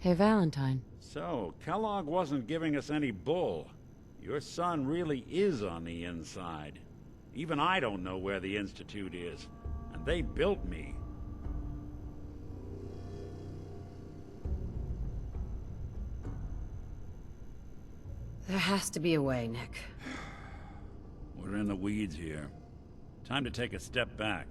Hey, Valentine. So, Kellogg wasn't giving us any bull. Your son really is on the inside. Even I don't know where the Institute is. And they built me. There has to be a way, Nick. We're in the weeds here. Time to take a step back.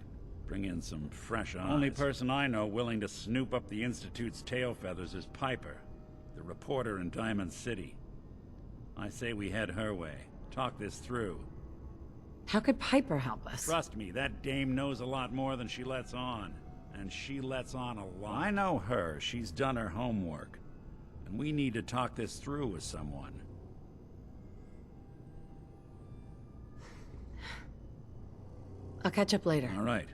Bring in some fresh eyes. Only person I know willing to snoop up the Institute's tail feathers is Piper, the reporter in Diamond City. I say we head her way. Talk this through. How could Piper help us? Trust me, that dame knows a lot more than she lets on. And she lets on a lot. I know her. She's done her homework. And we need to talk this through with someone. I'll catch up later. All right.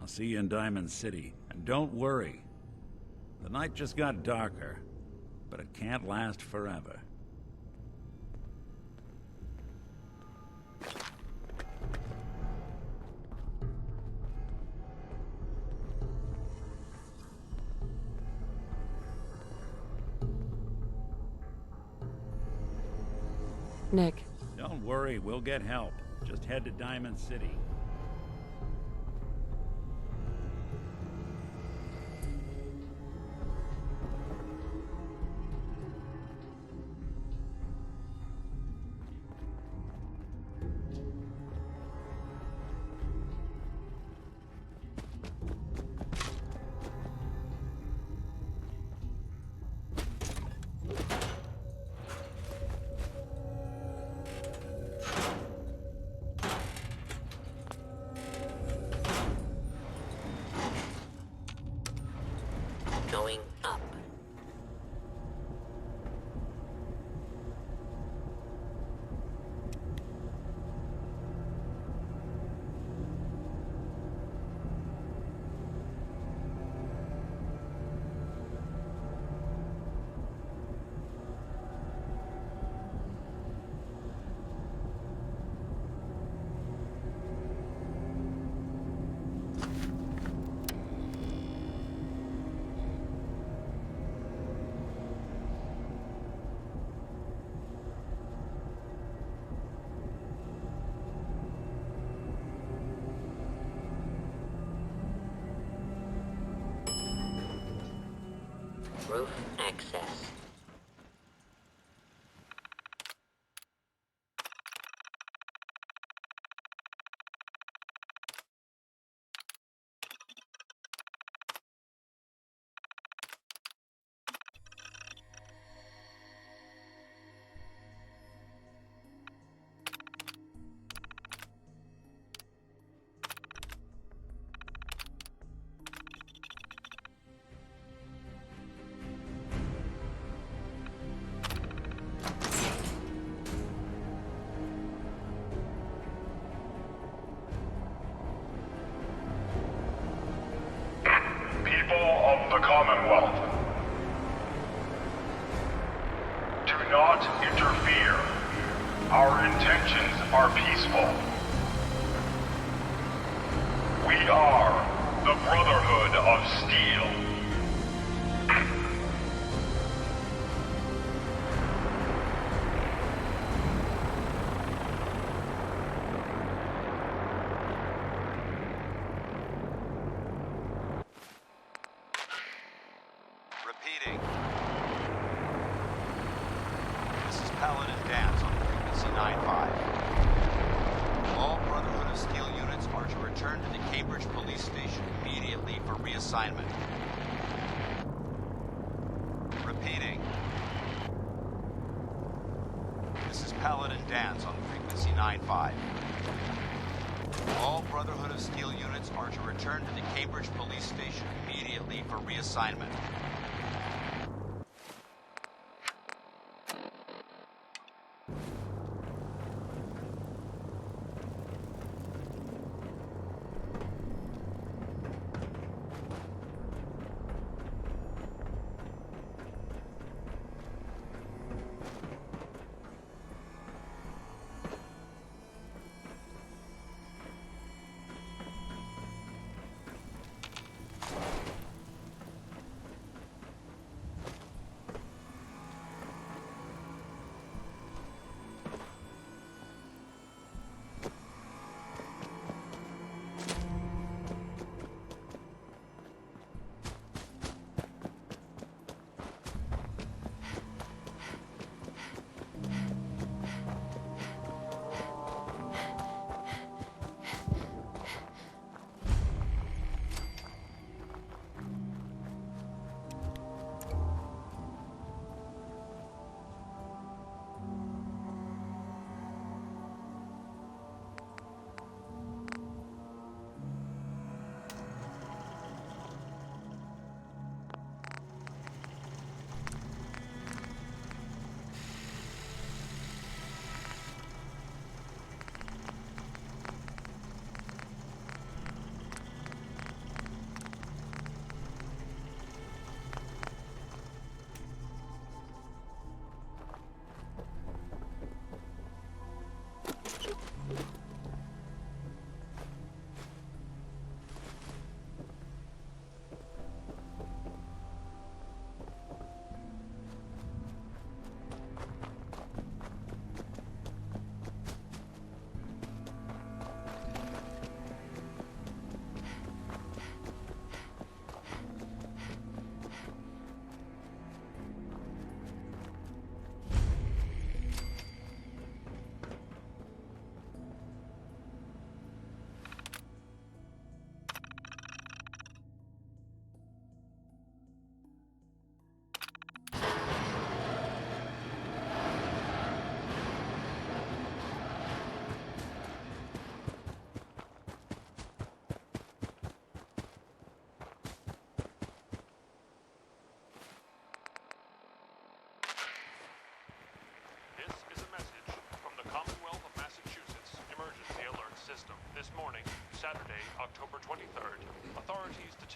I'll see you in Diamond City. And don't worry. The night just got darker, but it can't last forever. Nick. Don't worry, we'll get help. Just head to Diamond City. Going up. Roof access. Of the Commonwealth. Do not interfere. Our intentions are peaceful. We are the Brotherhood of Steel. Repeating. This is Paladin Dance on frequency 95. All Brotherhood of Steel units are to return to the Cambridge Police Station immediately for reassignment. Repeating. This is Paladin Dance on frequency 95. All Brotherhood of Steel units are to return to the Cambridge Police Station immediately for reassignment.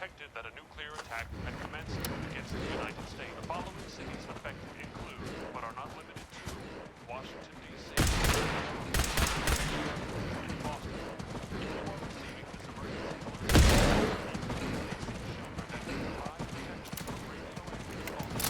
detected that a nuclear attack had commenced against the United States. The following cities affected include, but are not limited to, Washington, D.C., and Boston. Before receiving this emergency alert, that there is high potential for radioactive fallout.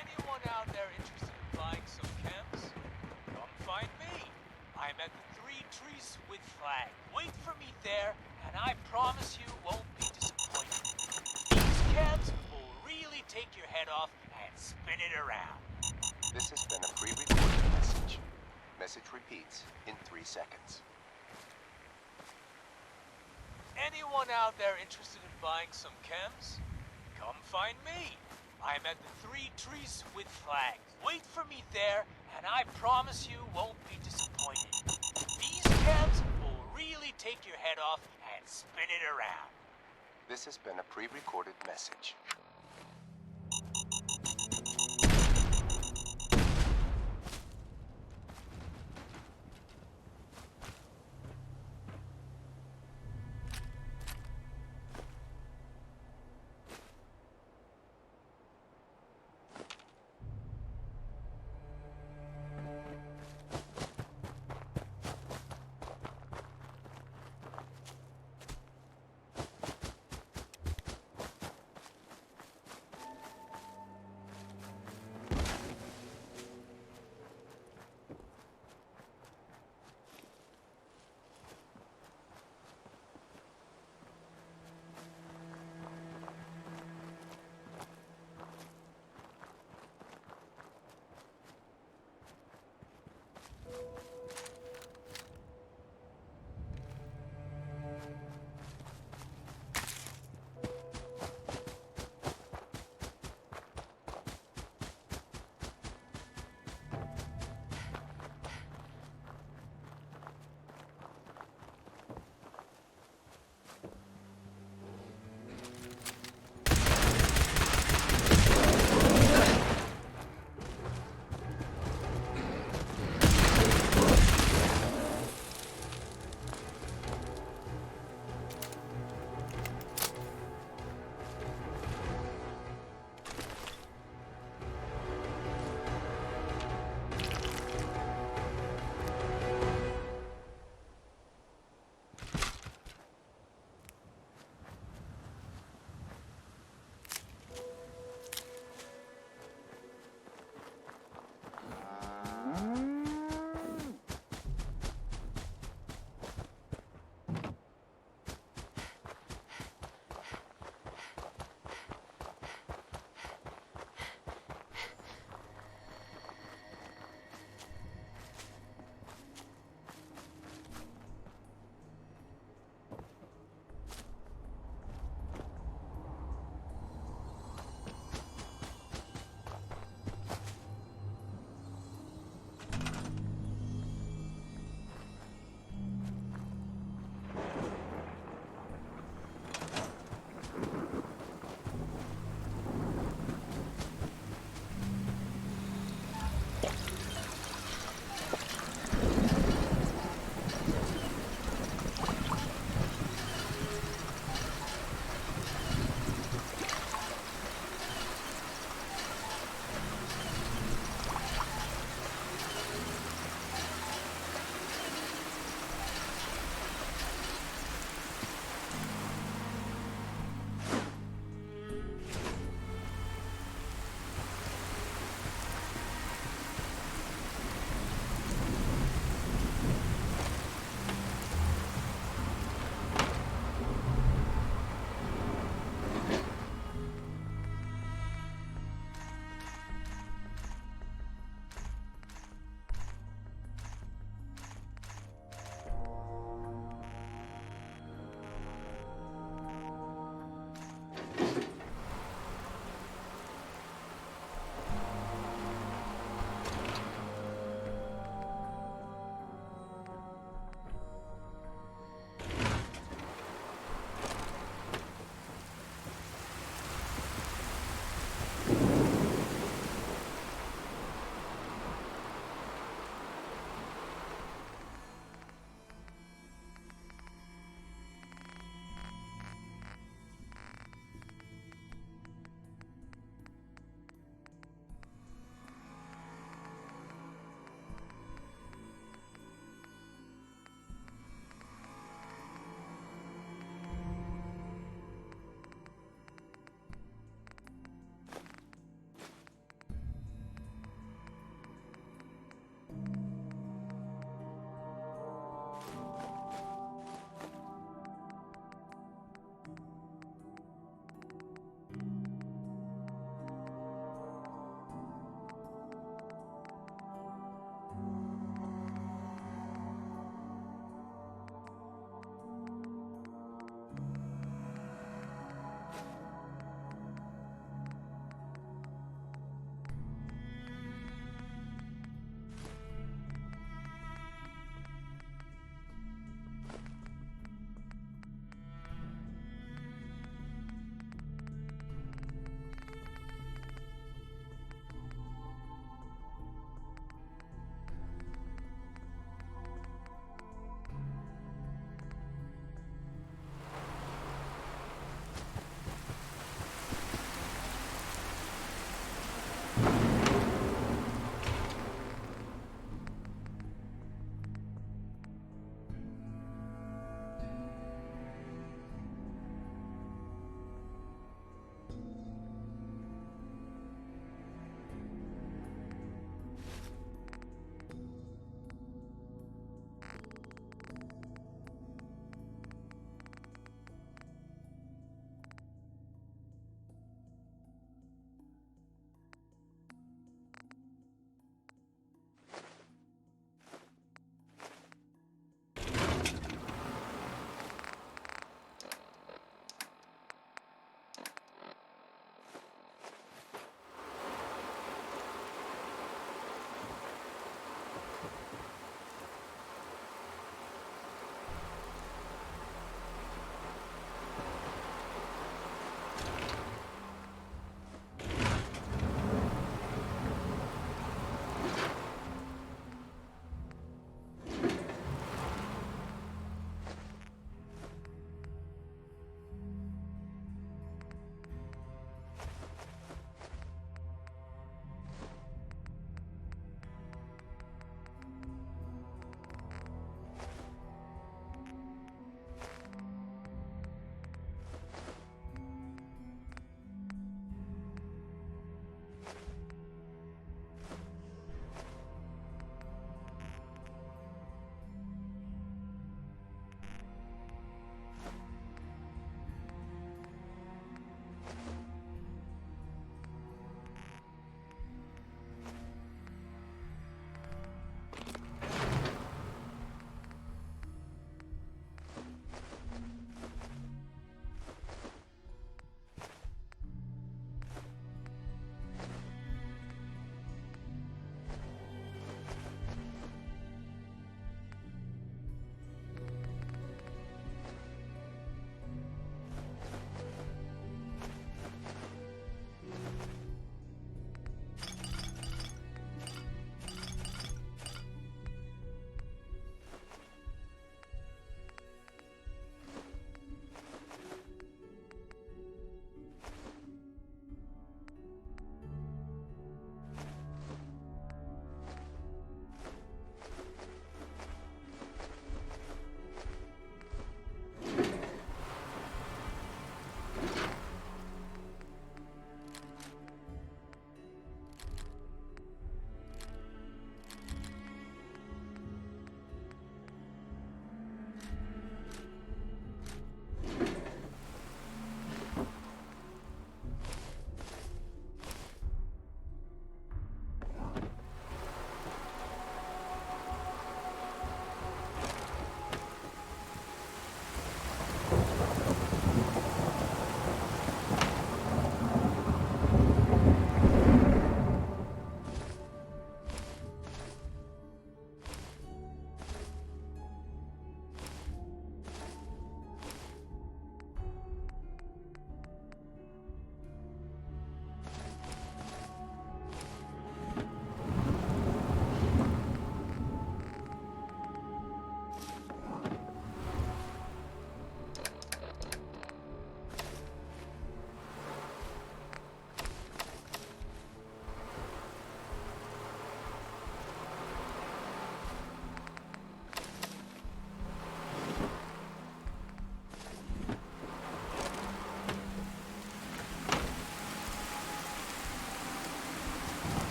Anyone out there interested in buying some chems? Come find me. I'm at the Three Trees with Flag. Wait for me there, and I promise you won't be disappointed. These chems will really take your head off and spin it around. This has been a pre-recorded message. Message repeats in 3 seconds. Anyone out there interested in buying some chems? Come find me. I'm at the Three Trees with Flag. Wait for me there, and I promise you won't be disappointed. These chems will really take your head off and spin it around. This has been a pre-recorded message.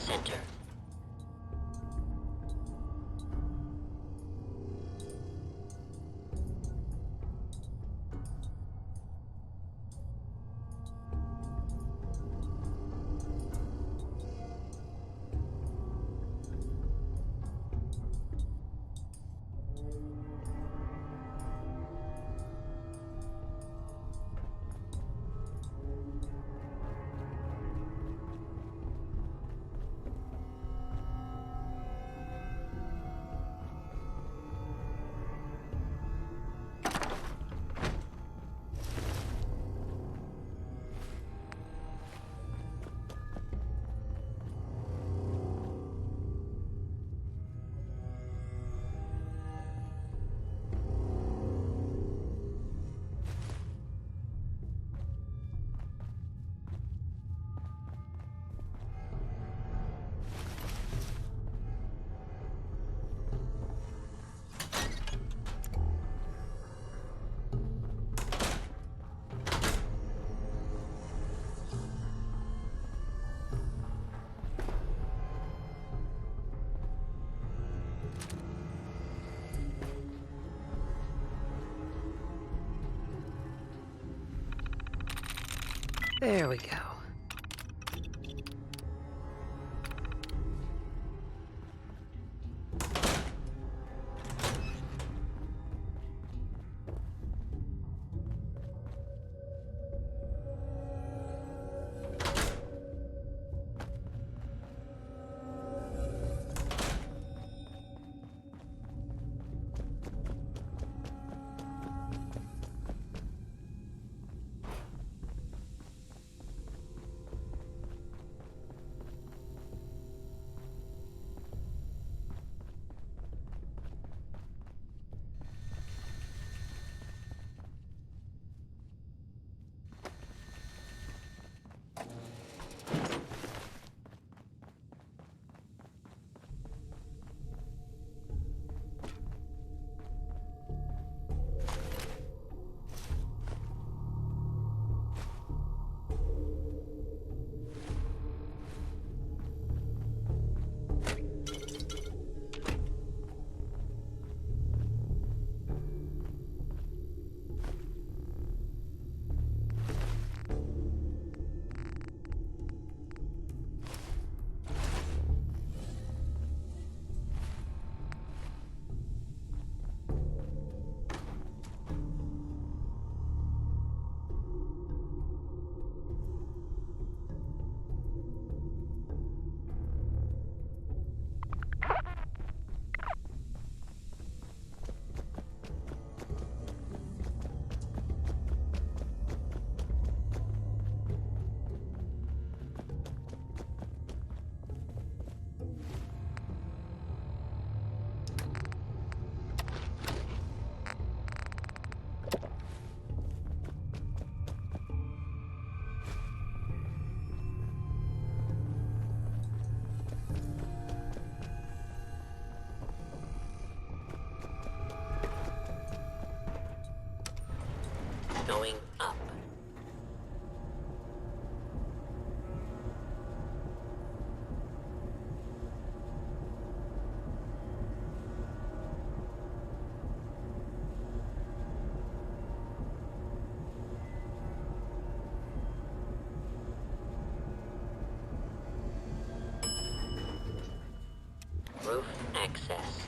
center. There we go. Going up. Roof access.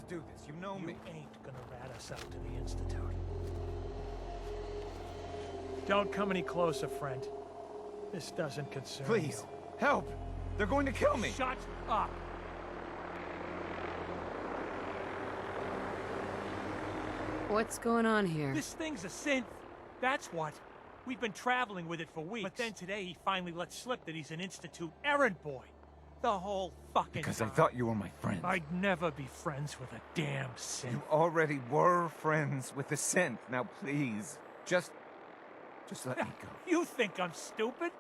do this. You know You me. ain't gonna rat us out to the Institute. Don't come any closer, friend. This doesn't concern Please, you. help! They're going to kill me! Shut up! What's going on here? This thing's a synth. That's what. We've been traveling with it for weeks. But then today he finally let slip that he's an Institute errand boy. The whole fucking Because I time. thought you were my friend. I'd never be friends with a damn synth. You already were friends with the synth. Now please, just let me go. You think I'm stupid?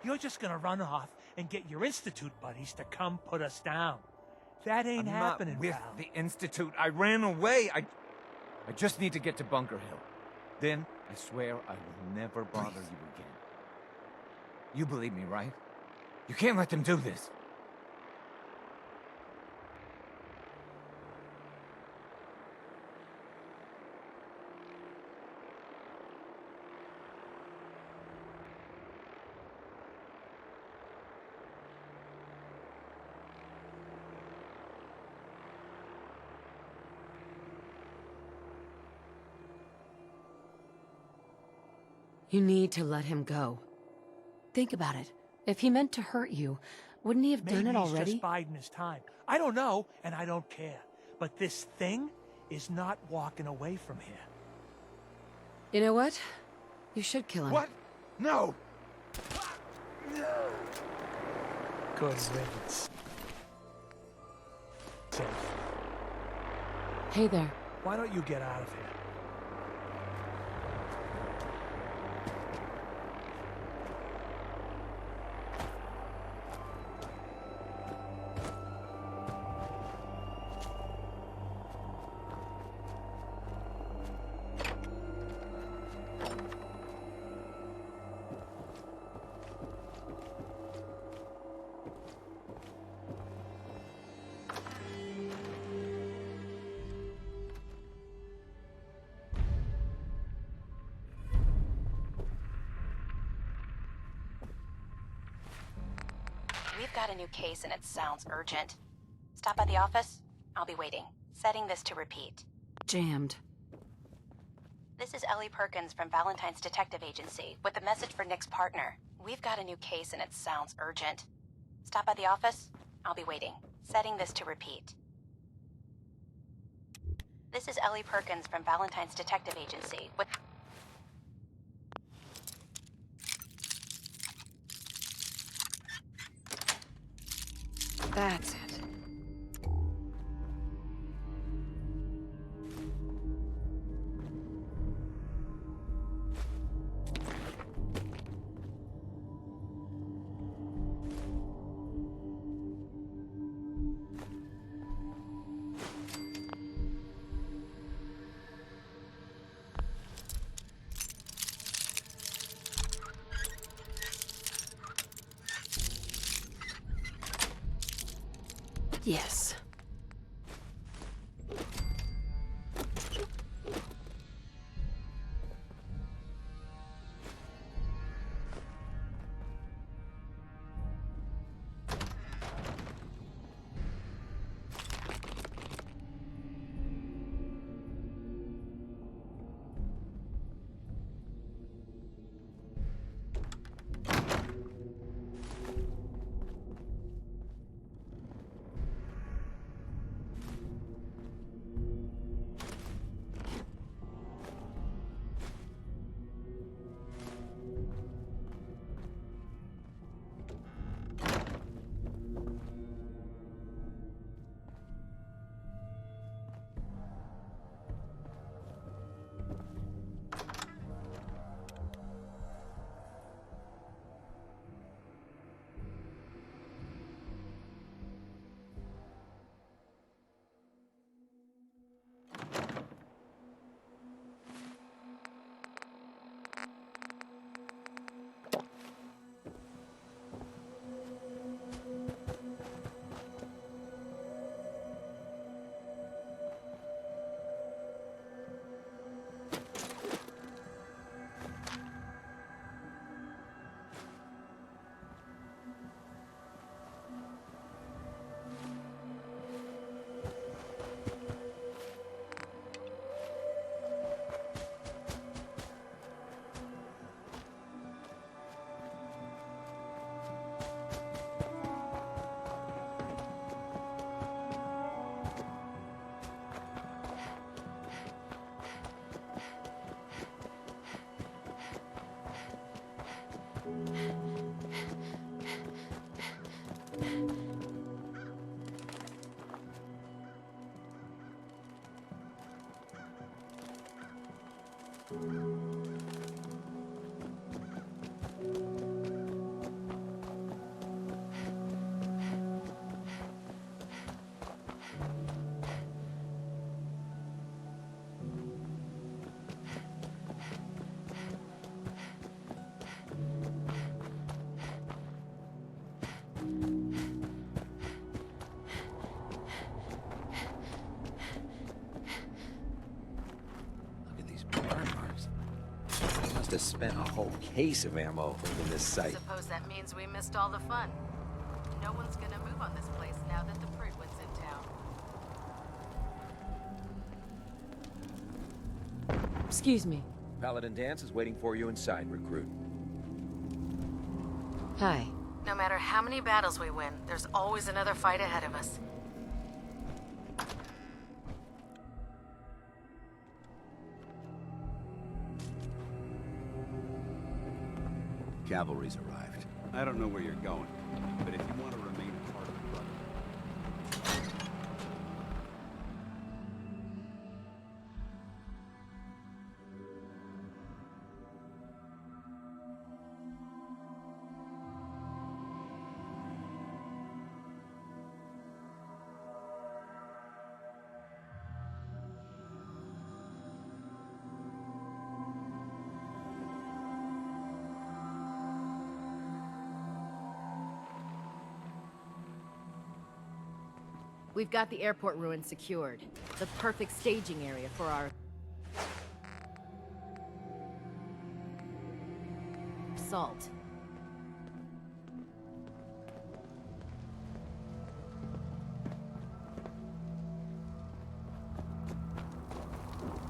You're just gonna run off and get your Institute buddies to come put us down. That ain't I'm happening, not with pal. the Institute. I ran away. I just need to get to Bunker Hill. Then, I swear I will never bother you again. You believe me, right? You can't let them do this. You need to let him go. Think about it. If he meant to hurt you, wouldn't he have done it Maybe he's already? just biding his time. I don't know, and I don't care. But this thing is not walking away from here. You know what? You should kill him. What? No! Good riddance. Safe. Hey there. Why don't you get out of here? We've got a new case and it sounds urgent. Stop by the office? I'll be waiting. Setting this to repeat. Jammed. This is Ellie Perkins from Valentine's Detective Agency with a message for Nick's partner. We've got a new case and it sounds urgent. Stop by the office? I'll be waiting. Setting this to repeat. This is Ellie Perkins from Valentine's Detective Agency with... That's it. Yes. Look at these burn marks. They must have spent a whole case of ammo holding this site. Suppose that means we missed all the fun. No one's gonna move on this place now that the Prydwen's in town. Excuse me. Paladin Dance is waiting for you inside, recruit. Hi. No matter how many battles we win, there's always another fight ahead of us. Cavalry's arrived. I don't know where you're going, but if you want to remain a part of the Brotherhood... We've got the airport ruins secured. The perfect staging area for our assault.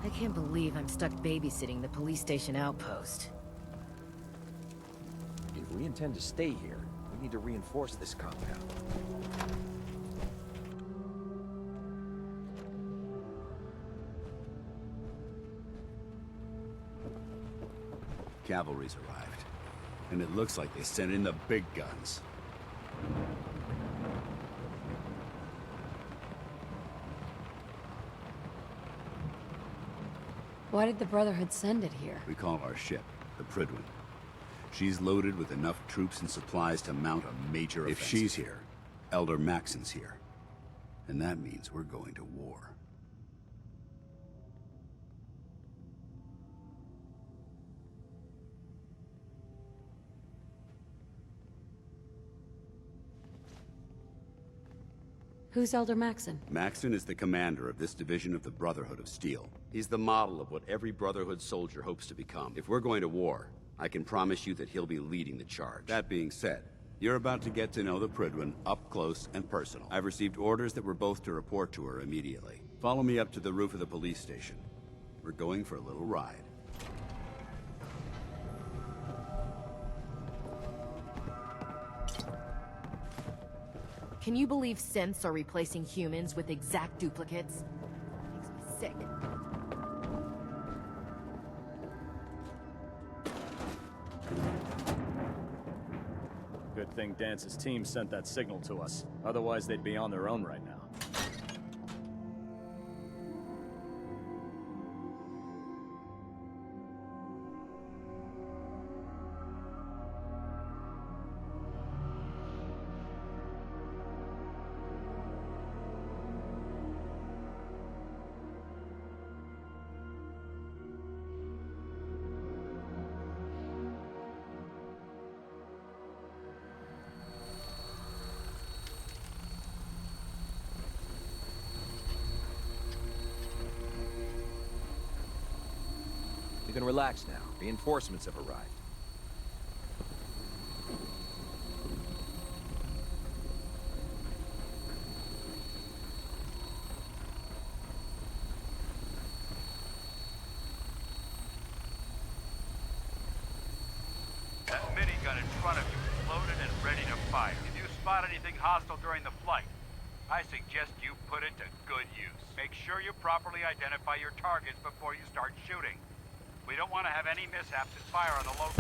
I can't believe I'm stuck babysitting the police station outpost. If we intend to stay here, we need to reinforce this compound. Cavalry's arrived, and it looks like they sent in the big guns. Why did the Brotherhood send it here? We call our ship the Prydwen. She's loaded with enough troops and supplies to mount a major offensive. If she's here, Elder Maxon's here. And that means we're going to war. Who's Elder Maxon? Maxon is the commander of this division of the Brotherhood of Steel. He's the model of what every Brotherhood soldier hopes to become. If we're going to war, I can promise you that he'll be leading the charge. That being said, you're about to get to know the Prydwen up close and personal. I've received orders that we're both to report to her immediately. Follow me up to the roof of the police station. We're going for a little ride. Can you believe synths are replacing humans with exact duplicates? Makes me sick. Good thing Dance's team sent that signal to us. Otherwise, they'd be on their own right now. You can relax now. Reinforcements have arrived. That minigun in front of you is loaded and ready to fire. If you spot anything hostile during the flight, I suggest you put it to good use. Make sure you properly identify your targets before you start shooting. We don't want to have any mishaps and fire on the locals.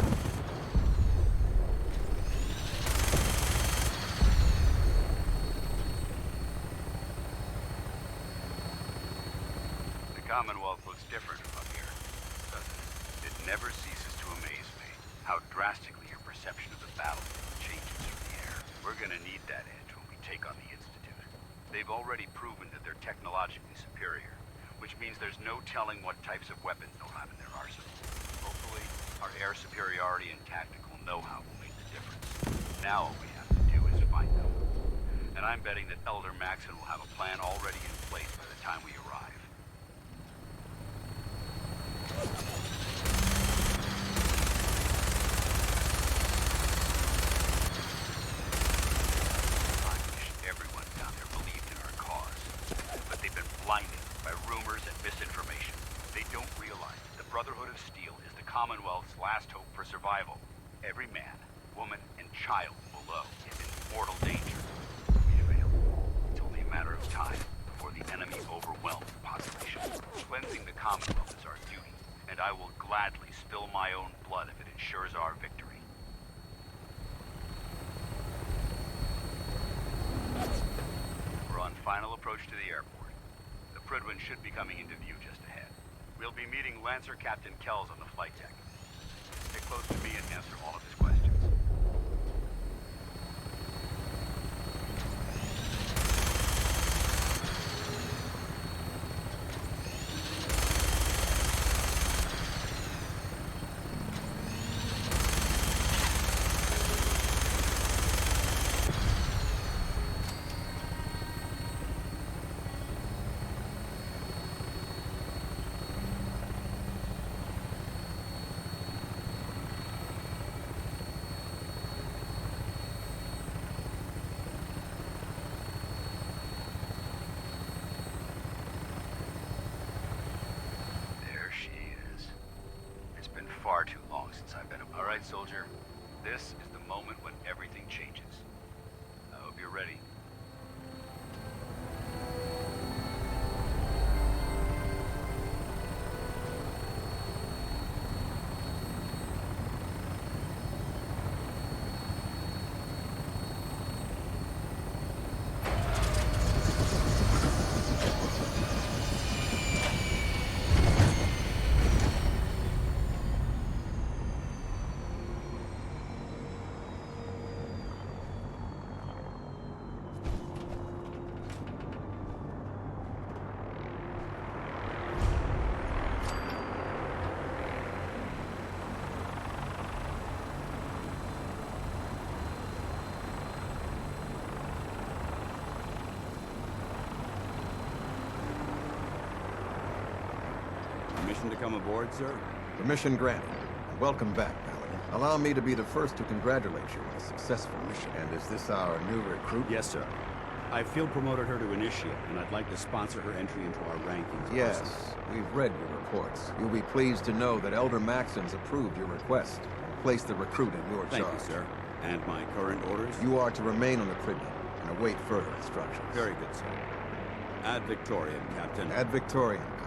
The Commonwealth looks different from up here, doesn't it? never ceases to amaze me how drastically your perception of the battlefield changes from the air. We're gonna need that edge when we take on the Institute. They've already proven that they're technologically superior, which means there's no telling what types of weapons they'll have in their arsenal. Hopefully, our air superiority and tactical know-how will make the difference. Now all we have to do is find them. And I'm betting that Elder Maxon will have a plan already in place by the time we arrive. I wish everyone down there believed in our cause. But they've been blinded by rumors and misinformation. They don't realize that the Brotherhood of Steel is the Commonwealth's last hope for survival. Every man, woman, and child below is in mortal danger. We fail. It's only a matter of time before the enemy overwhelms the population. Cleansing the Commonwealth is our duty, and I will gladly spill my own blood if it ensures our victory. We're on final approach to the airport. The Prydwen should be coming into view just ahead. We'll be meeting Lancer Captain Kells on the flight deck. Stay close to me and answer all of his questions. Far too long since I've been aboard. All right, soldier. This is the moment when everything changes. I hope you're ready. Permission to come aboard, sir? Permission granted. Welcome back, Paladin. Allow me to be the first to congratulate you on a successful mission. And is this our new recruit? Yes, sir. I field promoted her to initiate, and I'd like to sponsor her entry into our rankings. Yes, we've read your reports. You'll be pleased to know that Elder Maxon's approved your request and placed the recruit in your charge. Thank you, sir. And my current orders? You are to remain on the Prydwen and await further instructions. Very good, sir. Ad Victoriam, Captain. Ad Victoriam, Paladin.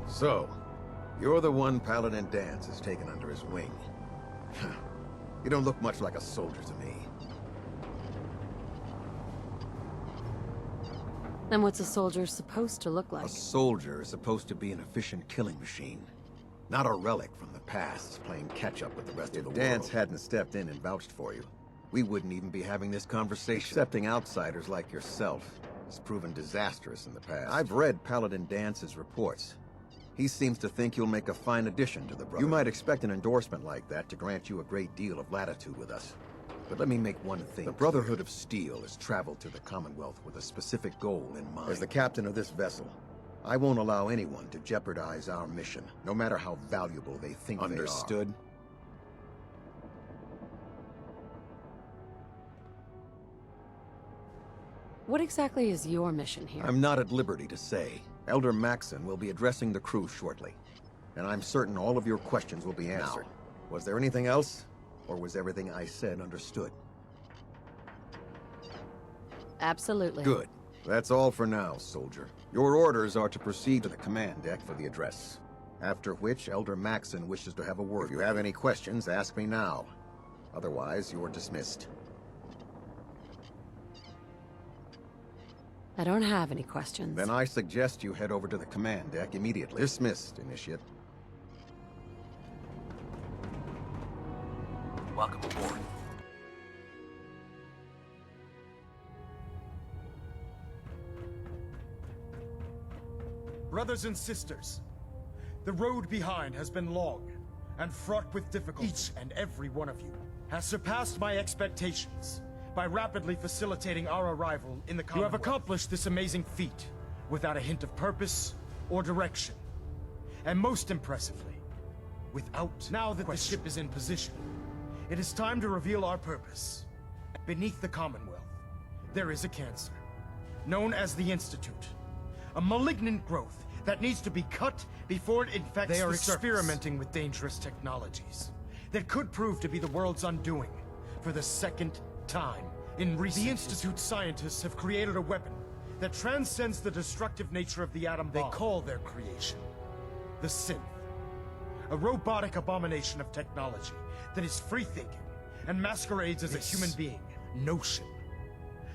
So, you're the one Paladin Danse has taken under his wing. You don't look much like a soldier to me. Then what's a soldier supposed to look like? A soldier is supposed to be an efficient killing machine. Not a relic from the past, playing catch-up with the rest of the world. If Danse hadn't stepped in and vouched for you, we wouldn't even be having this conversation. Accepting outsiders like yourself has proven disastrous in the past. I've read Paladin Dance's reports. He seems to think you'll make a fine addition to the Brotherhood. You might expect an endorsement like that to grant you a great deal of latitude with us. But let me make one thing. The Brotherhood of Steel has traveled to the Commonwealth with a specific goal in mind. As the captain of this vessel, I won't allow anyone to jeopardize our mission, no matter how valuable they think they are. Understood? What exactly is your mission here? I'm not at liberty to say. Elder Maxon will be addressing the crew shortly, and I'm certain all of your questions will be answered. Now, was there anything else, or was everything I said understood? Absolutely. Good. That's all for now, soldier. Your orders are to proceed to the command deck for the address, after which Elder Maxon wishes to have a word. If you have any questions, ask me now. Otherwise, you're dismissed. I don't have any questions. Then I suggest you head over to the command deck immediately. Dismissed, Initiate. Welcome aboard. Brothers and sisters, the road behind has been long and fraught with difficulty. Each and every one of you has surpassed my expectations by rapidly facilitating our arrival in the Commonwealth. You have accomplished this amazing feat without a hint of purpose or direction. And most impressively, without now that the ship is in position, it is time to reveal our purpose. Beneath the Commonwealth, there is a cancer, known as the Institute. A malignant growth that needs to be cut before it infects the surface. They are experimenting with dangerous technologies that could prove to be the world's undoing for the second time in recent. The Institute scientists have created a weapon that transcends the destructive nature of the atom bomb. They call their creation the Synth. A robotic abomination of technology that is free-thinking and masquerades as a human being. Notion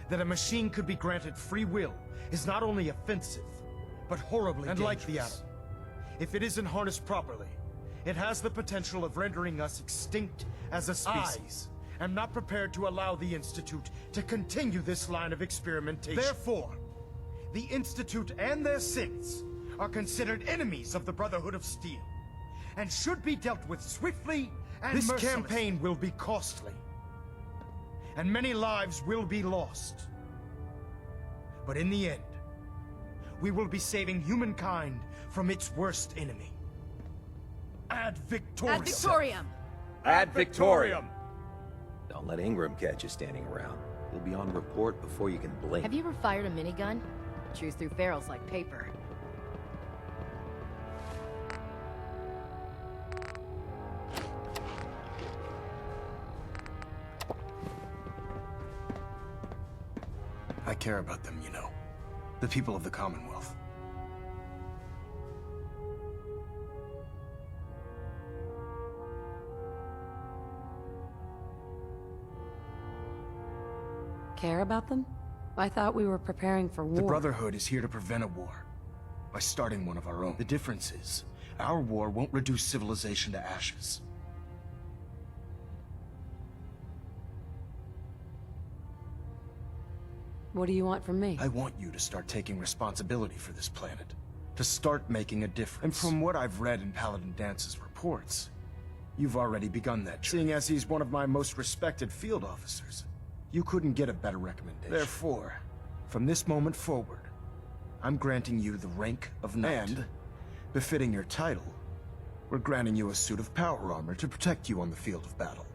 that a machine could be granted free will is not only offensive, but horribly dangerous. And like the atom, if it isn't harnessed properly, it has the potential of rendering us extinct as a species. I am not prepared to allow the Institute to continue this line of experimentation. Therefore, the Institute and their synths are considered enemies of the Brotherhood of Steel, and should be dealt with swiftly and mercilessly. This campaign will be costly, and many lives will be lost. But in the end, we will be saving humankind from its worst enemy. Ad Victoriam! Ad Victoriam! Ad Victoriam! Don't let Ingram catch you standing around. He'll be on report before you can blink. Have you ever fired a minigun? Chews through barrels like paper. I care about them, you know. The people of the Commonwealth. Care about them? I thought we were preparing for war. The Brotherhood is here to prevent a war by starting one of our own. The difference is, our war won't reduce civilization to ashes. What do you want from me? I want you to start taking responsibility for this planet. To start making a difference. And from what I've read in Paladin Dance's reports, you've already begun that journey. Seeing as he's one of my most respected field officers, you couldn't get a better recommendation. Therefore, from this moment forward, I'm granting you the rank of Knight. And, befitting your title, we're granting you a suit of power armor to protect you on the field of battle.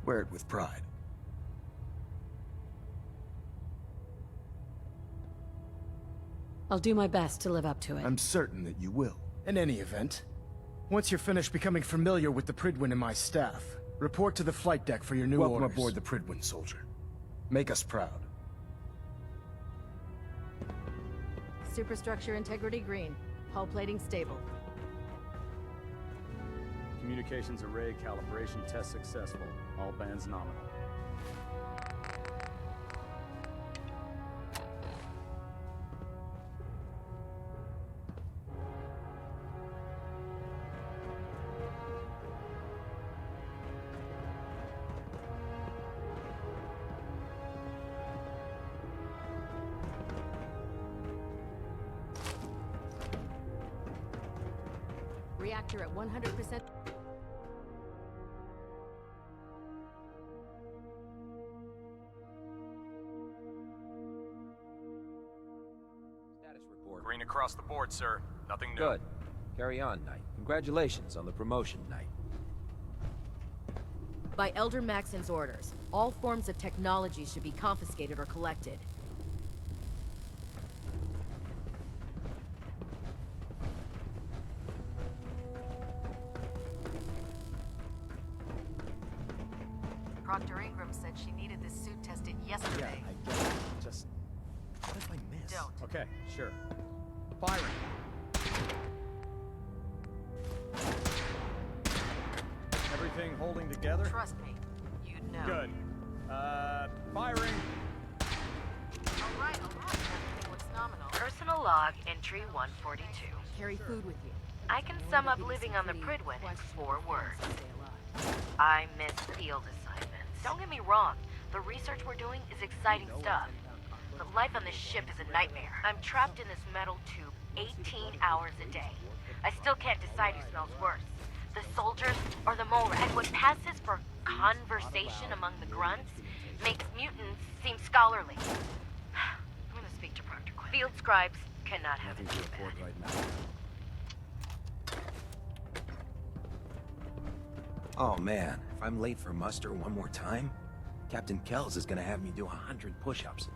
Wear it with pride. I'll do my best to live up to it. I'm certain that you will. In any event, once you're finished becoming familiar with the Pridwin and my staff, report to the flight deck for your new orders. Welcome aboard the Pridwin, soldier. Make us proud. Superstructure integrity green. Hull plating stable. Communications array calibration test successful. All bands nominal. Reactor at 100%. Status report. Green across the board, sir. Nothing new. Good. Carry on, Knight. Congratulations on the promotion, Knight. By Elder Maxon's orders, all forms of technology should be confiscated or collected. Dr. Ingram said she needed this suit tested yesterday. Yeah, I get it. Just... what if I miss? Don't. Okay, sure. Firing. Everything holding together? Trust me, you'd know. Good. Firing. All right, all right. log entry 142. Carry food with you. I can sum up living on the Prydwen in 4 words. I miss field assignments. Don't get me wrong, the research we're doing is exciting stuff. But life on this ship is a nightmare. I'm trapped in this metal tube 18 hours a day. I still can't decide who smells worse, the soldiers or the mole rat. And what passes for conversation among the grunts makes mutants seem scholarly. I'm gonna speak to Proctor Quinn. Field scribes cannot have it too bad. Oh man, if I'm late for muster one more time, Captain Kells is gonna have me do 100 push-ups.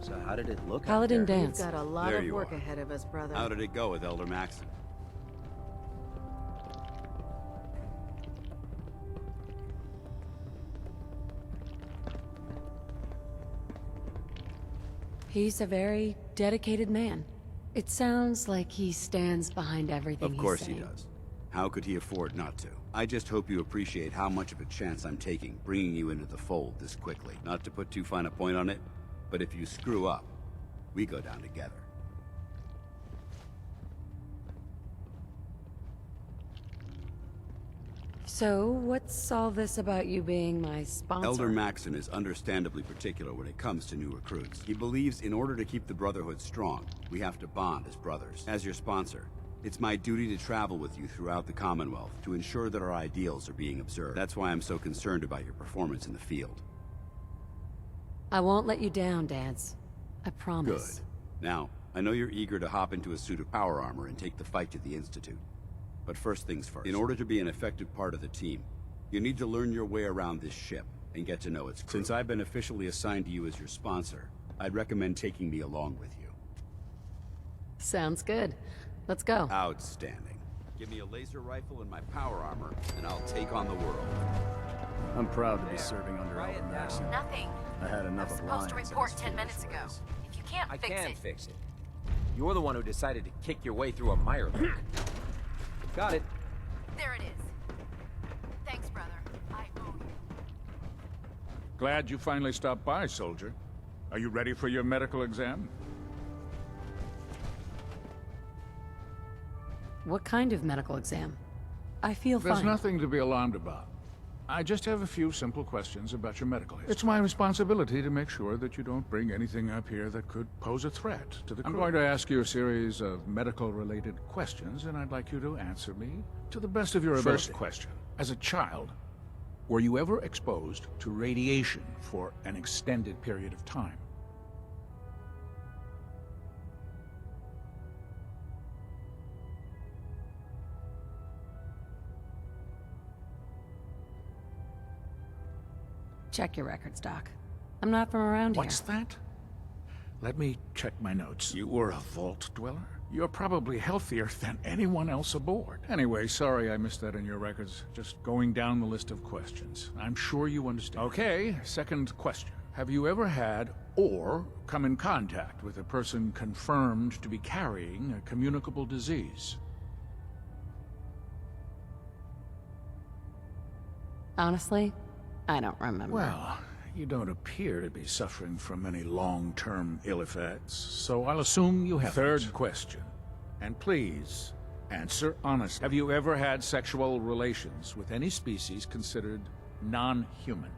So how did it look? Paladin Dance. We've got a lot There of you work are. ahead of us, brother. How did it go with Elder Maxon? He's a very dedicated man. It sounds like he stands behind everything Of course he's he saying. does. How could he afford not to? I just hope you appreciate how much of a chance I'm taking, bringing you into the fold this quickly. Not to put too fine a point on it, but if you screw up, we go down together. So, what's all this about you being my sponsor? Elder Maxon is understandably particular when it comes to new recruits. He believes in order to keep the Brotherhood strong, we have to bond as brothers. As your sponsor, it's my duty to travel with you throughout the Commonwealth to ensure that our ideals are being observed. That's why I'm so concerned about your performance in the field. I won't let you down, Dance. I promise. Good. Now, I know you're eager to hop into a suit of power armor and take the fight to the Institute. But first things first. In order to be an effective part of the team, you need to learn your way around this ship and get to know its crew. Since I've been officially assigned to you as your sponsor, I'd recommend taking me along with you. Sounds good. Let's go. Outstanding. Give me a laser rifle and my power armor, and I'll take on the world. I'm proud to be serving under Elder Maxon. Nothing. I had enough I'm of supposed to lines report and 10 minutes ago. ways. If you can't I fix can it... fix it. You're the one who decided to kick your way through a mire lock. Got it. There it is. Thanks, brother. I owe you. Glad you finally stopped by, soldier. Are you ready for your medical exam? What kind of medical exam? I feel There's fine. nothing to be alarmed about. I just have a few simple questions about your medical history. It's my responsibility to make sure that you don't bring anything up here that could pose a threat to the crew. I'm going to ask you a series of medical-related questions, and I'd like you to answer me to the best of your ability. First question. As a child, were you ever exposed to radiation for an extended period of time? Check your records, Doc. I'm not from around What's here. that? Let me check my notes. You were a vault dweller? You're probably healthier than anyone else aboard. Anyway, sorry I missed that in your records. Just going down the list of questions. I'm sure you understand. Okay, second question. Have you ever had or come in contact with a person confirmed to be carrying a communicable disease? Honestly, I don't remember. Well, you don't appear to be suffering from any long-term ill effects, so I'll assume you haven't. Third question, and please, answer honestly. Have you ever had sexual relations with any species considered non-human.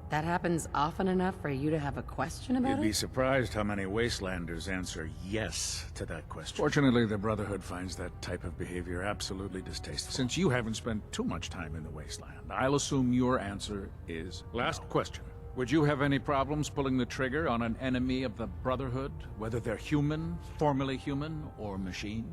That happens often enough for you to have a question about You'd be it? surprised how many wastelanders answer yes to that question. Fortunately, the Brotherhood finds that type of behavior absolutely distasteful. Since you haven't spent too much time in the wasteland, I'll assume your answer is last question. Would you have any problems pulling the trigger on an enemy of the Brotherhood, whether they're human, formerly human, or machine?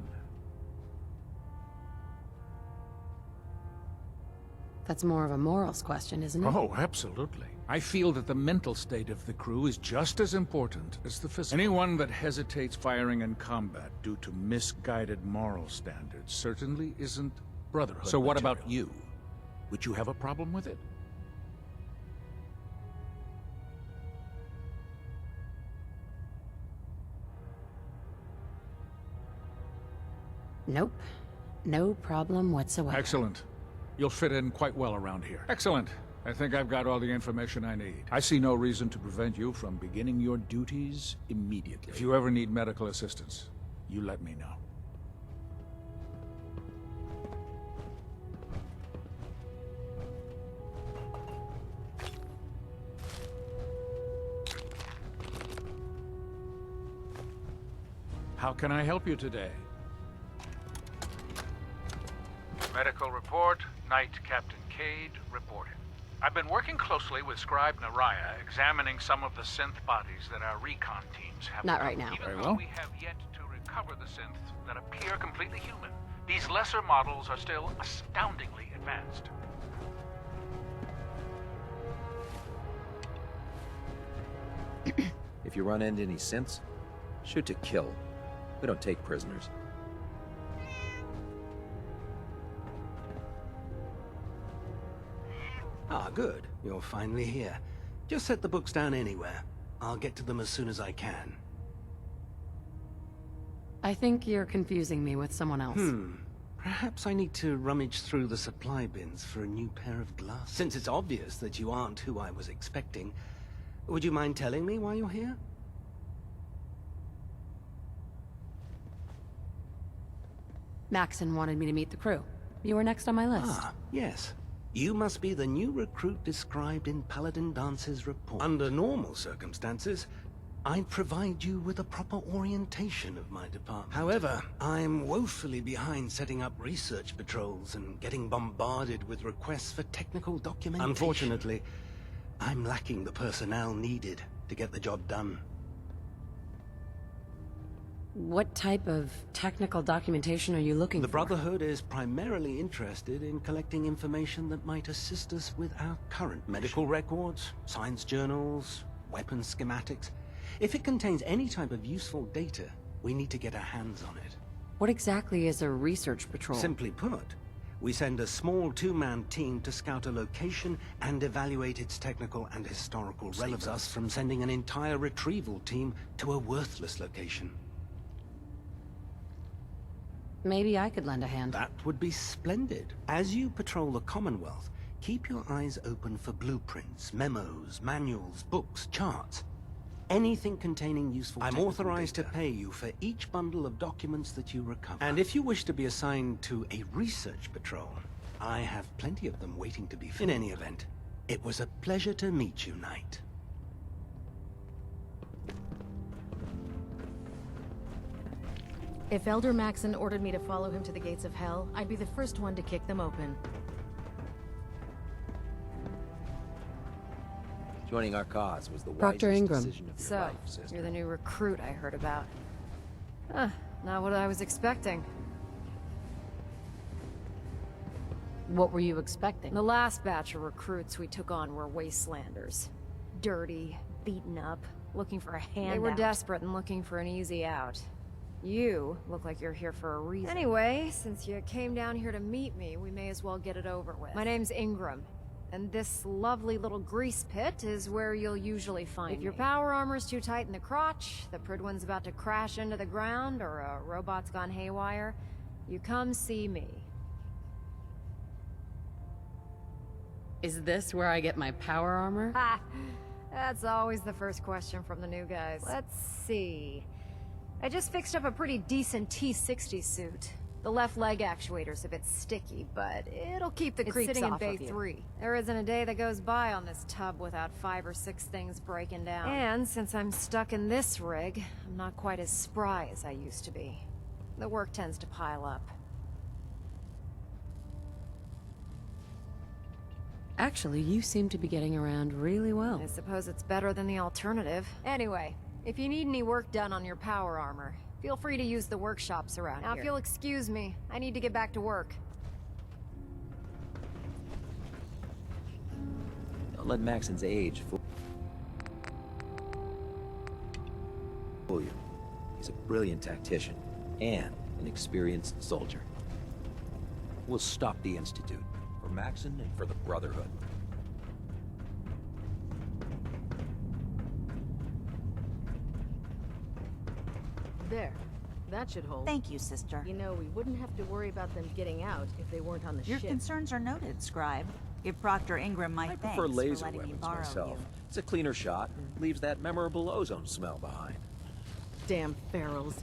That's more of a morals question, isn't it? Oh, absolutely. I feel that the mental state of the crew is just as important as the physical. Anyone that hesitates firing in combat due to misguided moral standards certainly isn't Brotherhood. So what about you? Would you have a problem with it? Nope. No problem whatsoever. Excellent. You'll fit in quite well around here. Excellent. I think I've got all the information I need. I see no reason to prevent you from beginning your duties immediately. If you ever need medical assistance, you let me know. How can I help you today? Medical report, Knight Captain Cade reporting. I've been working closely with Scribe Naraya, examining some of the synth bodies that our recon teams have. Not right now. Even though we have yet to recover the synths that appear completely human, these lesser models are still astoundingly advanced. If you run into any synths, shoot to kill. We don't take prisoners. Ah, good. You're finally here. Just set the books down anywhere. I'll get to them as soon as I can. I think you're confusing me with someone else. Perhaps I need to rummage through the supply bins for a new pair of glasses. Since it's obvious that you aren't who I was expecting, would you mind telling me why you're here? Maxon wanted me to meet the crew. You were next on my list. Ah, yes. You must be the new recruit described in Paladin Dance's report. Under normal circumstances, I'd provide you with a proper orientation of my department. However, I'm woefully behind setting up research patrols and getting bombarded with requests for technical documentation. Unfortunately, I'm lacking the personnel needed to get the job done. What type of technical documentation are you looking for? The Brotherhood is primarily interested in collecting information that might assist us with our current medical records, science journals, weapons schematics. If it contains any type of useful data, we need to get our hands on it. What exactly is a research patrol? Simply put, we send a small two-man team to scout a location and evaluate its technical and historical relevance. Saves us from sending an entire retrieval team to a worthless location. Maybe I could lend a hand. That would be splendid. As you patrol the Commonwealth, keep your eyes open for blueprints, memos, manuals, books, charts. Anything containing useful I'm authorized to pay you for each bundle of documents that you recover. And if you wish to be assigned to a research patrol, I have plenty of them waiting to be filled. In any event, it was a pleasure to meet you, Knight. If Elder Maxon ordered me to follow him to the gates of hell, I'd be the first one to kick them open. Joining our cause was the Proctor wisest Ingram. decision of your So, life, sister. you're the new recruit I heard about. Not what I was expecting. What were you expecting? The last batch of recruits we took on were wastelanders. Dirty, beaten up, looking for a handout. They were desperate and looking for an easy out. You look like you're here for a reason. Anyway, since you came down here to meet me, we may as well get it over with. My name's Ingram, and this lovely little grease pit is where you'll usually find me. If your power armor's too tight in the crotch, the Pridwin's about to crash into the ground, or a robot's gone haywire, you come see me. Is this where I get my power armor? Ha! That's always the first question from the new guys. Let's see. I just fixed up a pretty decent T-60 suit. The left leg actuator's a bit sticky, but it'll keep the creeps sitting in off Bay of you. 3. There isn't a day that goes by on this tub without 5 or 6 things breaking down. And since I'm stuck in this rig, I'm not quite as spry as I used to be. The work tends to pile up. Actually, you seem to be getting around really well. I suppose it's better than the alternative. Anyway, if you need any work done on your power armor, feel free to use the workshops around here. Now, if you'll excuse me, I need to get back to work. Don't let Maxon's age fool you. He's a brilliant tactician and an experienced soldier. We'll stop the Institute, for Maxon and for the Brotherhood. There. That should hold. Thank you, sister. You know, we wouldn't have to worry about them getting out if they weren't on the Your ship. concerns are noted, Scribe. Give Proctor Ingram my I thanks prefer for laser letting me weapons borrow myself. you. It's a cleaner shot and leaves that memorable ozone smell behind. Damn ferals.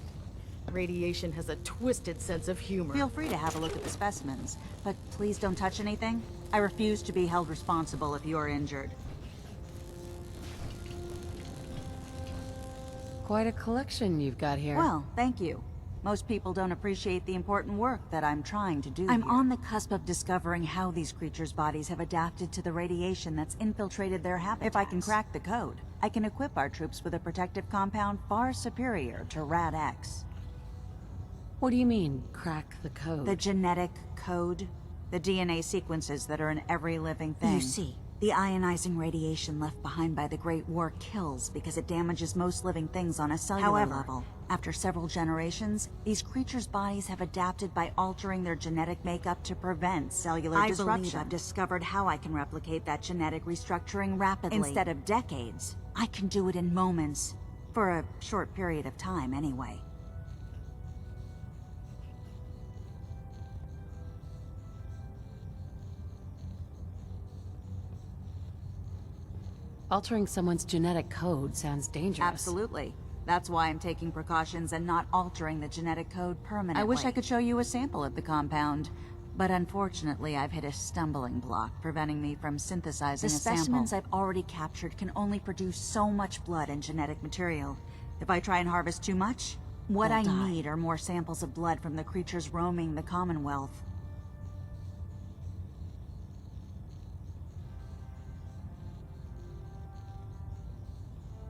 Radiation has a twisted sense of humor. Feel free to have a look at the specimens, but please don't touch anything. I refuse to be held responsible if you are injured. Quite a collection you've got here. Well, thank you. Most people don't appreciate the important work that I'm trying to do I'm on the cusp of discovering how these creatures' bodies have adapted to the radiation that's infiltrated their habitats. If I can crack the code, I can equip our troops with a protective compound far superior to Rad-X. What do you mean, crack the code? The genetic code. The DNA sequences that are in every living thing. You see, the ionizing radiation left behind by the Great War kills because it damages most living things on a cellular level. After several generations, these creatures' bodies have adapted by altering their genetic makeup to prevent cellular disruption. I believe I've discovered how I can replicate that genetic restructuring rapidly. Instead of decades, I can do it in moments. For a short period of time, anyway. Altering someone's genetic code sounds dangerous. Absolutely. That's why I'm taking precautions and not altering the genetic code permanently. I wish I could show you a sample of the compound, but unfortunately I've hit a stumbling block, preventing me from synthesizing a sample. The specimens I've already captured can only produce so much blood and genetic material. If I try and harvest too much, what I need are more samples of blood from the creatures roaming the Commonwealth.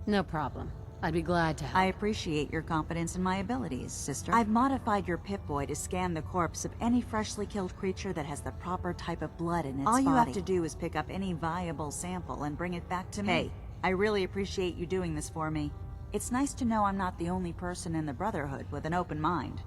No problem. I'd be glad to help. I appreciate your confidence in my abilities, sister. I've modified your Pip-Boy to scan the corpse of any freshly killed creature that has the proper type of blood in its body. All you have to do is pick up any viable sample and bring it back to me. Hey, I really appreciate you doing this for me. It's nice to know I'm not the only person in the Brotherhood with an open mind.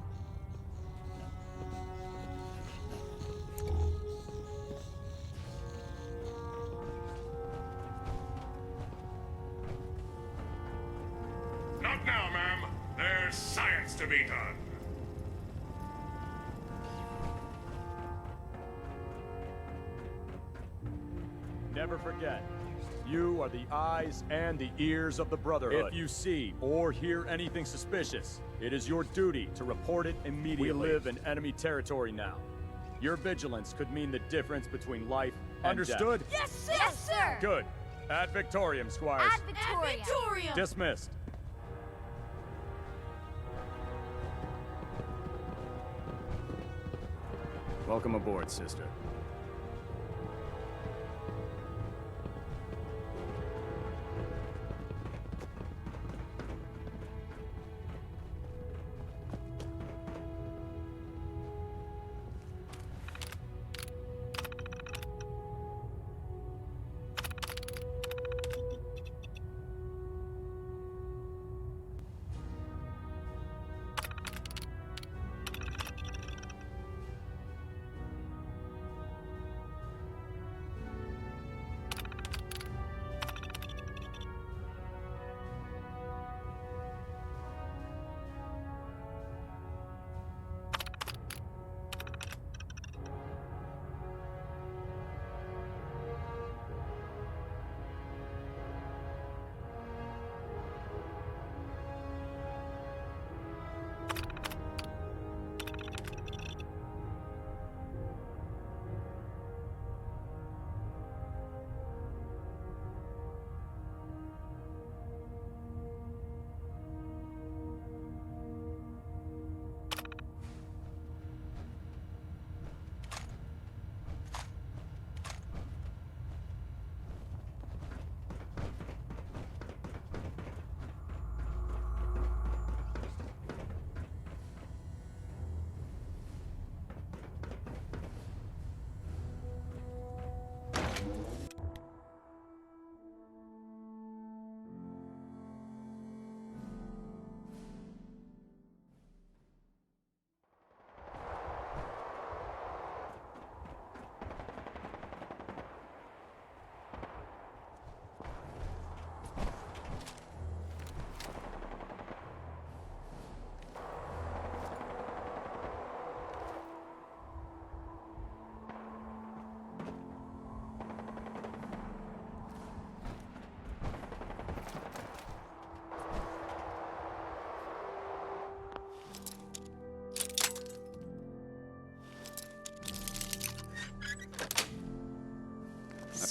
Not now, ma'am. There's science to be done. Never forget, you are the eyes and the ears of the Brotherhood. If you see or hear anything suspicious, it is your duty to report it immediately. We live in enemy territory now. Your vigilance could mean the difference between life and Understood? Death. Yes, sir! Yes, sir! Good. Ad Victorium, squires. Ad Victorium! Ad Victorium! Dismissed. Welcome aboard, sister.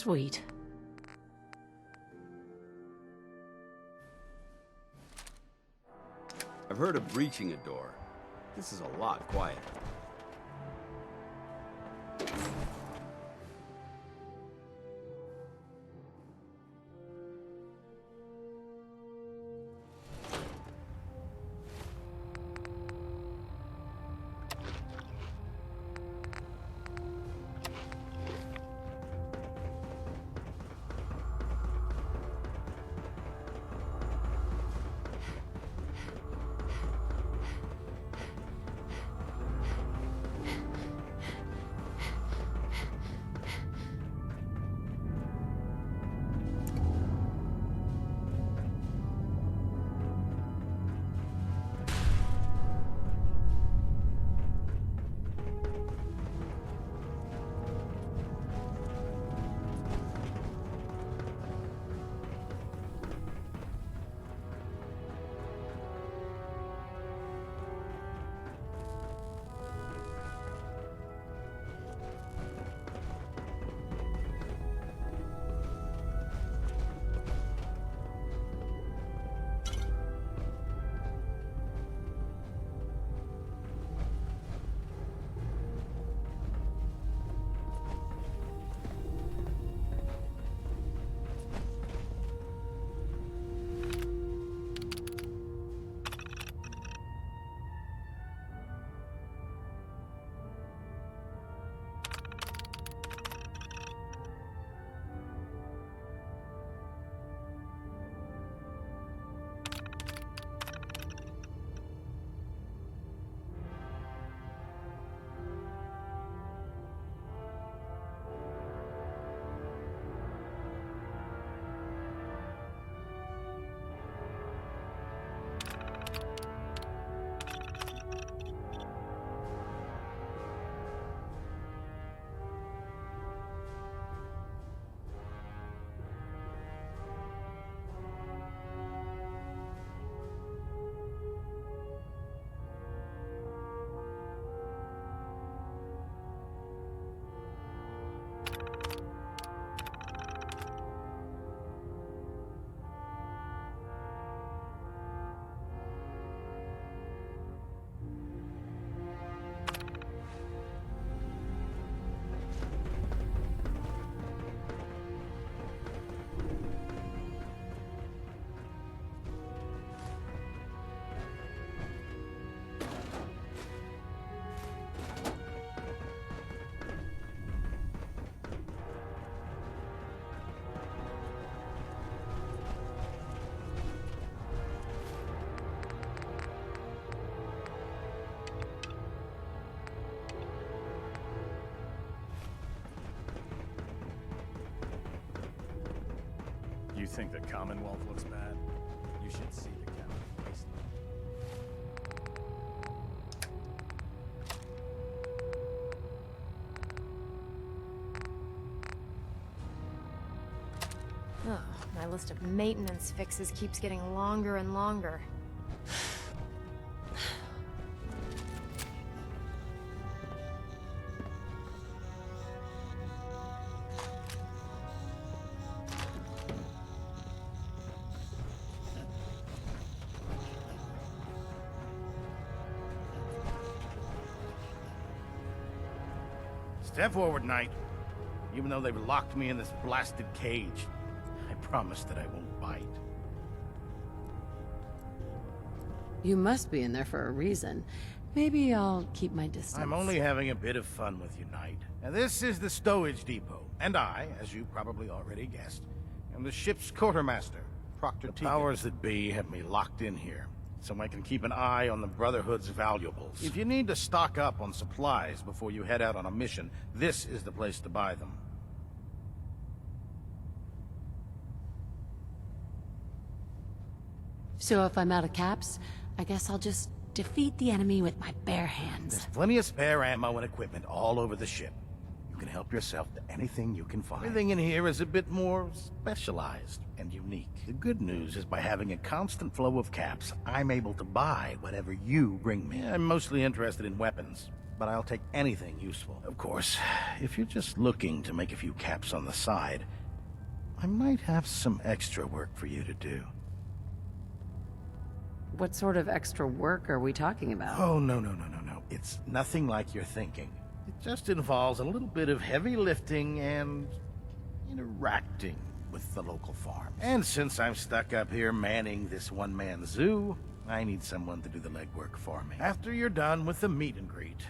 Sweet. I've heard of breaching a door. This is a lot quieter. You think the Commonwealth looks bad? You should see the Capitol wasteland. Oh, my list of maintenance fixes keeps getting longer and longer. Step forward, Knight. Even though they've locked me in this blasted cage, I promise that I won't bite. You must be in there for a reason. Maybe I'll keep my distance. I'm only having a bit of fun with you, Knight. Now, this is the stowage depot, and I, as you probably already guessed, am the ship's quartermaster, Proctor Teagan. The powers that be have me locked in here, so I can keep an eye on the Brotherhood's valuables. If you need to stock up on supplies before you head out on a mission, this is the place to buy them. So if I'm out of caps, I guess I'll just defeat the enemy with my bare hands. There's plenty of spare ammo and equipment all over the ship. You can help yourself to anything you can find. Everything in here is a bit more specialized and unique. The good news is by having a constant flow of caps, I'm able to buy whatever you bring me. I'm mostly interested in weapons, but I'll take anything useful. Of course, if you're just looking to make a few caps on the side, I might have some extra work for you to do. What sort of extra work are we talking about? Oh, no. It's nothing like you're thinking. It just involves a little bit of heavy lifting and interacting with the local farms. And since I'm stuck up here manning this one-man zoo, I need someone to do the legwork for me. After you're done with the meet and greet,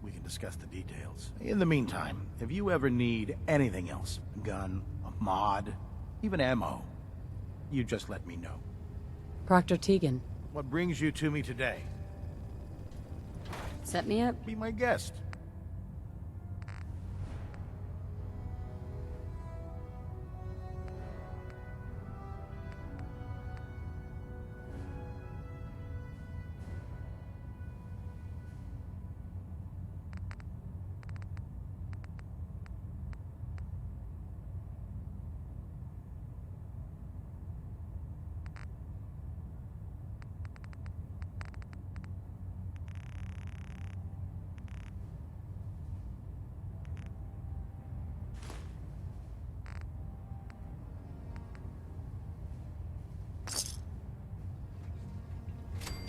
we can discuss the details. In the meantime, if you ever need anything else, a gun, a mod, even ammo, you just let me know. Proctor Tegan. What brings you to me today? Set me up? Be my guest.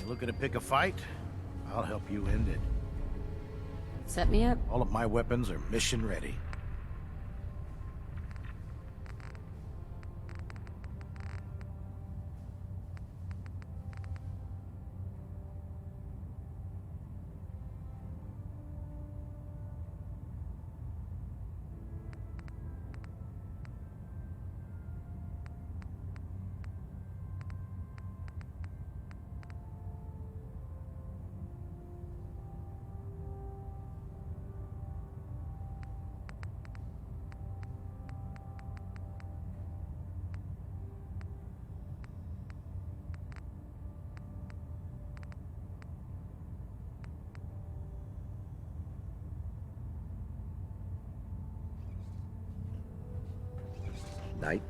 Looking to pick a fight? I'll help you end it. Set me up? All of my weapons are mission ready. Knight?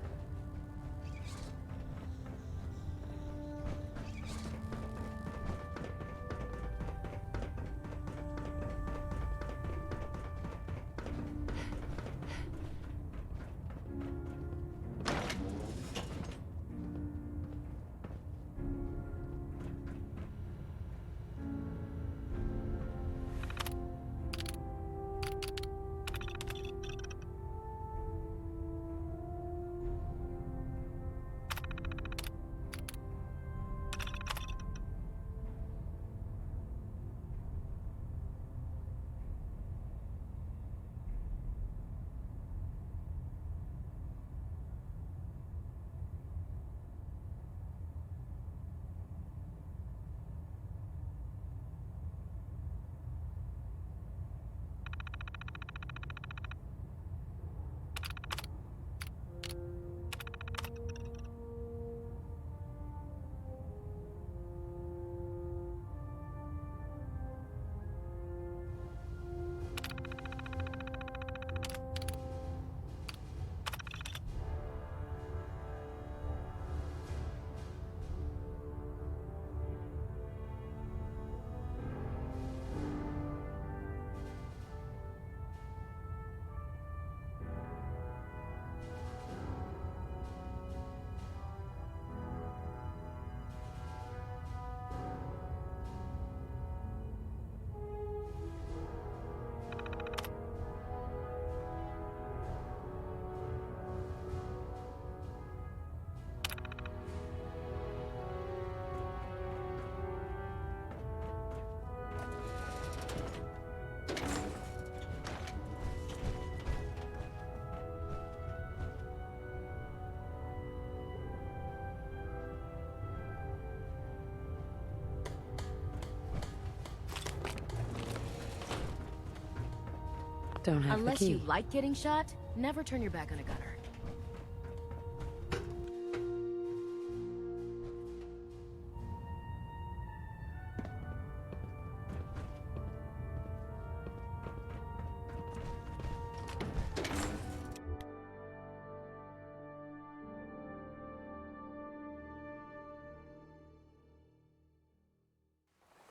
Don't have Unless the key. you like getting shot, never turn your back on a gunner.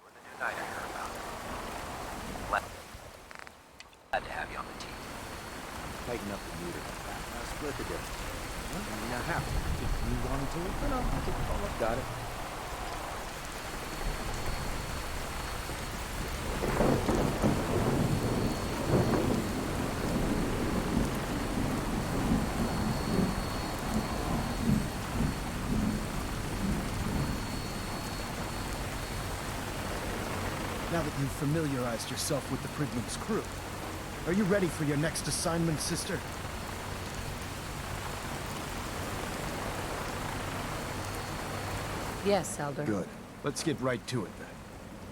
You're the new knight I heard about. tighten up the meter. Now split the difference. Well, I mean, I have to. If you want to. No, I can. Oh, I've got it. Now that you've familiarized yourself with the Pridman's crew, are you ready for your next assignment, sister? Yes, Elder. Good. Let's get right to it then.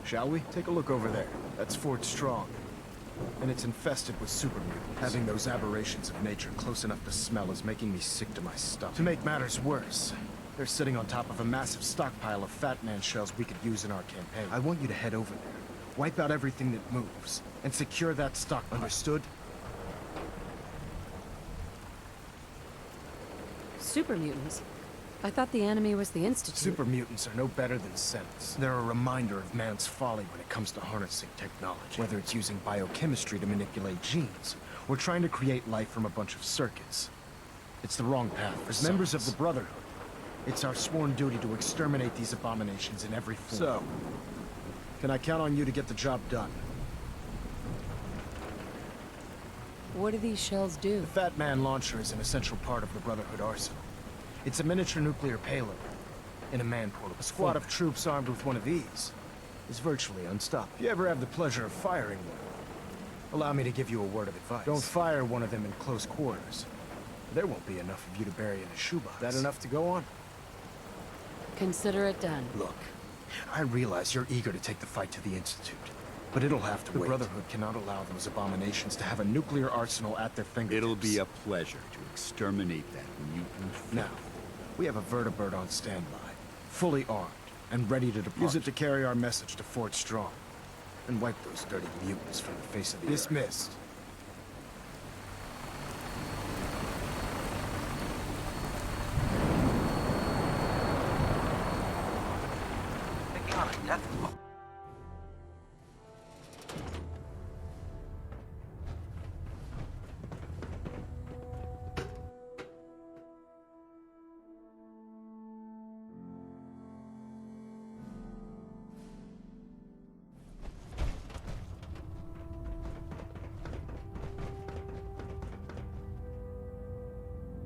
Shall we? Take a look over there. That's Fort Strong. And it's infested with super mutants. Having those aberrations of nature close enough to smell is making me sick to my stomach. To make matters worse, they're sitting on top of a massive stockpile of Fat Man shells we could use in our campaign. I want you to head over there, wipe out everything that moves, and secure that stockpile. Understood? Super mutants? I thought the enemy was the Institute. Super mutants are no better than synths. They're a reminder of man's folly when it comes to harnessing technology. Whether it's using biochemistry to manipulate genes, or trying to create life from a bunch of circuits. It's the wrong path. As members of the Brotherhood, it's our sworn duty to exterminate these abominations in every form. So, can I count on you to get the job done? What do these shells do? The Fat Man launcher is an essential part of the Brotherhood arsenal. It's a miniature nuclear payload in a man-portable. A squad of troops armed with one of these is virtually unstoppable. If you ever have the pleasure of firing one, allow me to give you a word of advice. Don't fire one of them in close quarters. There won't be enough of you to bury in a shoebox. That enough to go on? Consider it done. Look, I realize you're eager to take the fight to the Institute, but it'll have to wait. The Brotherhood cannot allow those abominations to have a nuclear arsenal at their fingertips. It'll be a pleasure to exterminate that mutant. Now, we have a vertibird on standby, fully armed, and ready to depart. Use it to carry our message to Fort Strong, and wipe those dirty mutants from the face of the earth. Dismissed. Taking on a death blow.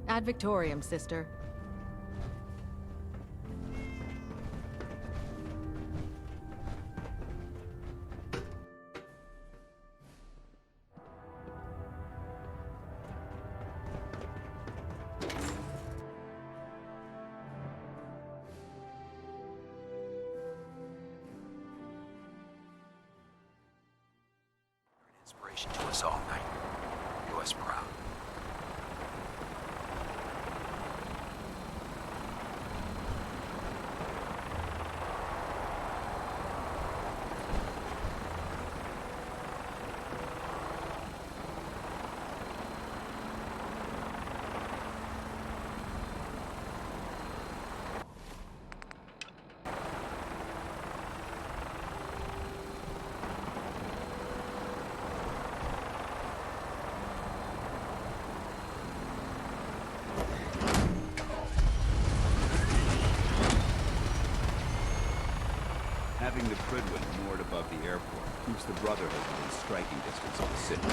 Ad Victoriam, sister. Inspiration to us all, Knight. Do us proud. Having the Pridman moored above the airport keeps the Brotherhood within striking distance of the city.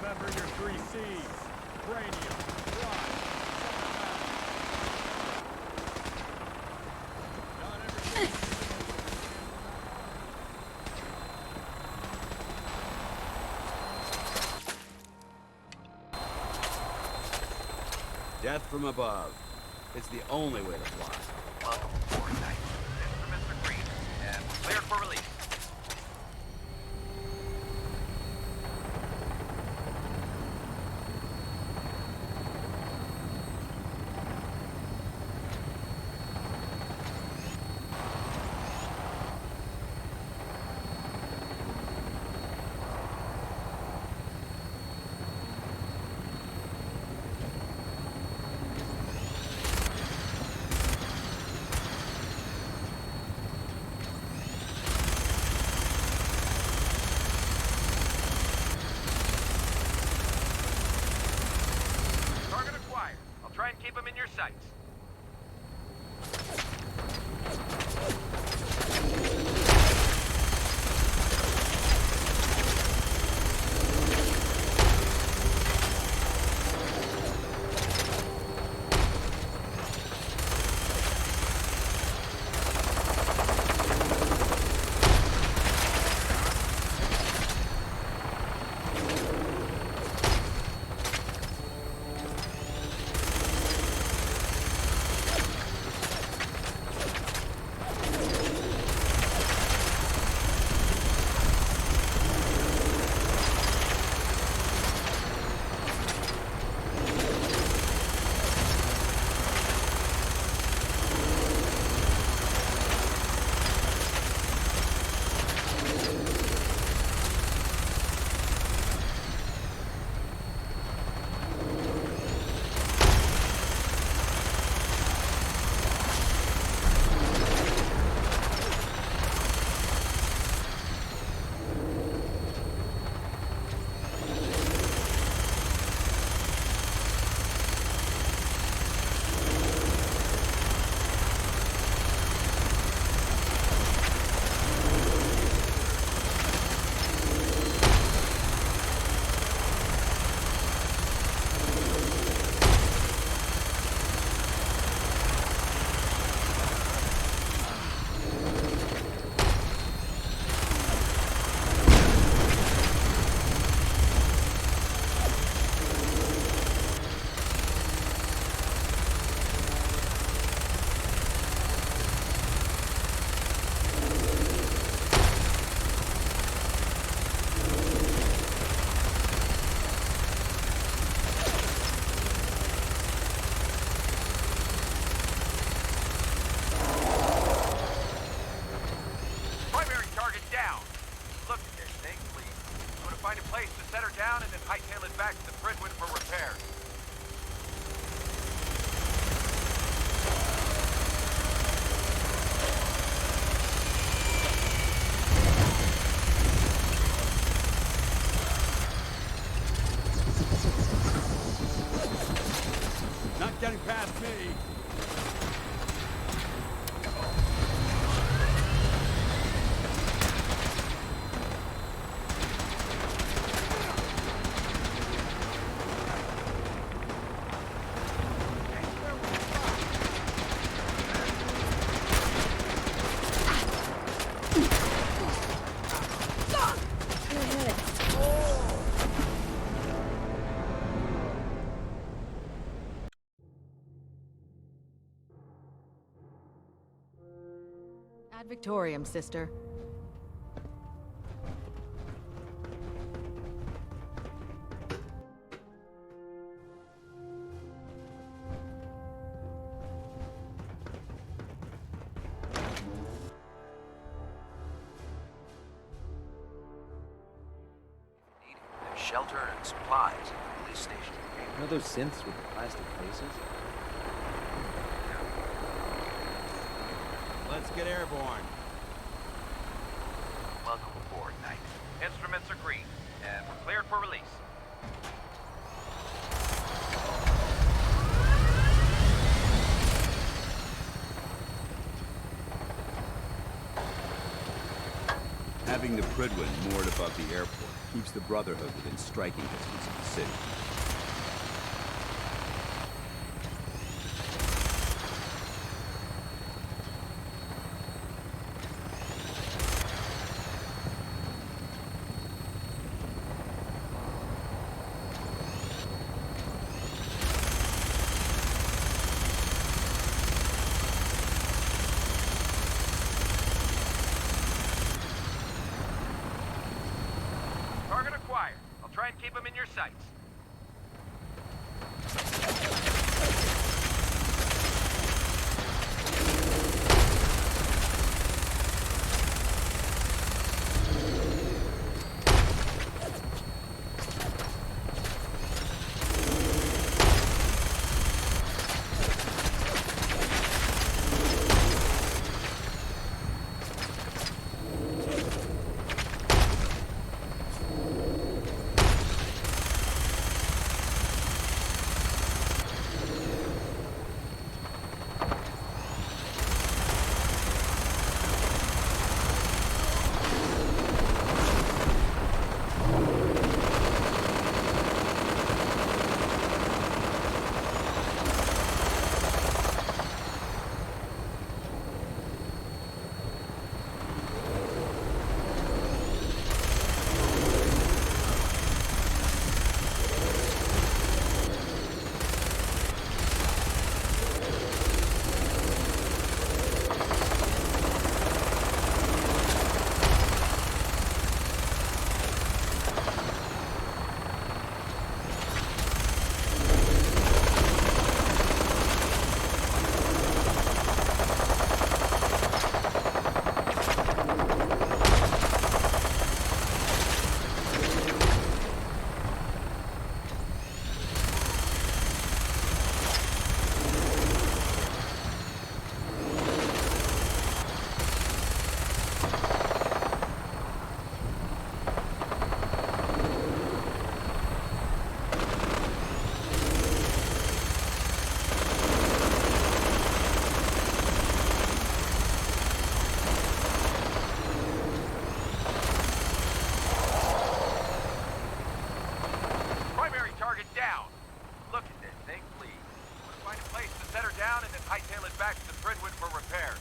Remember your 3 C's. Cranium, drive, Death from above. It's the only way to fly. Welcome aboard, Knight. This is Mr. Green, and we're cleared for release. keep them in your sights. Hightail it back to the Brentwood for repairs. Not getting past me. Ad Victoriam, sister. There's shelter and supplies at the police station. You know those synths with the plastic faces? Let's get airborne. Welcome aboard, Knight. Instruments are green, and we're cleared for release. Having the Prydwen moored above the airport keeps the Brotherhood within striking distance of the city. Target acquired. I'll try and keep them in your sights. down and then hightail it back to the Brentwood for repairs.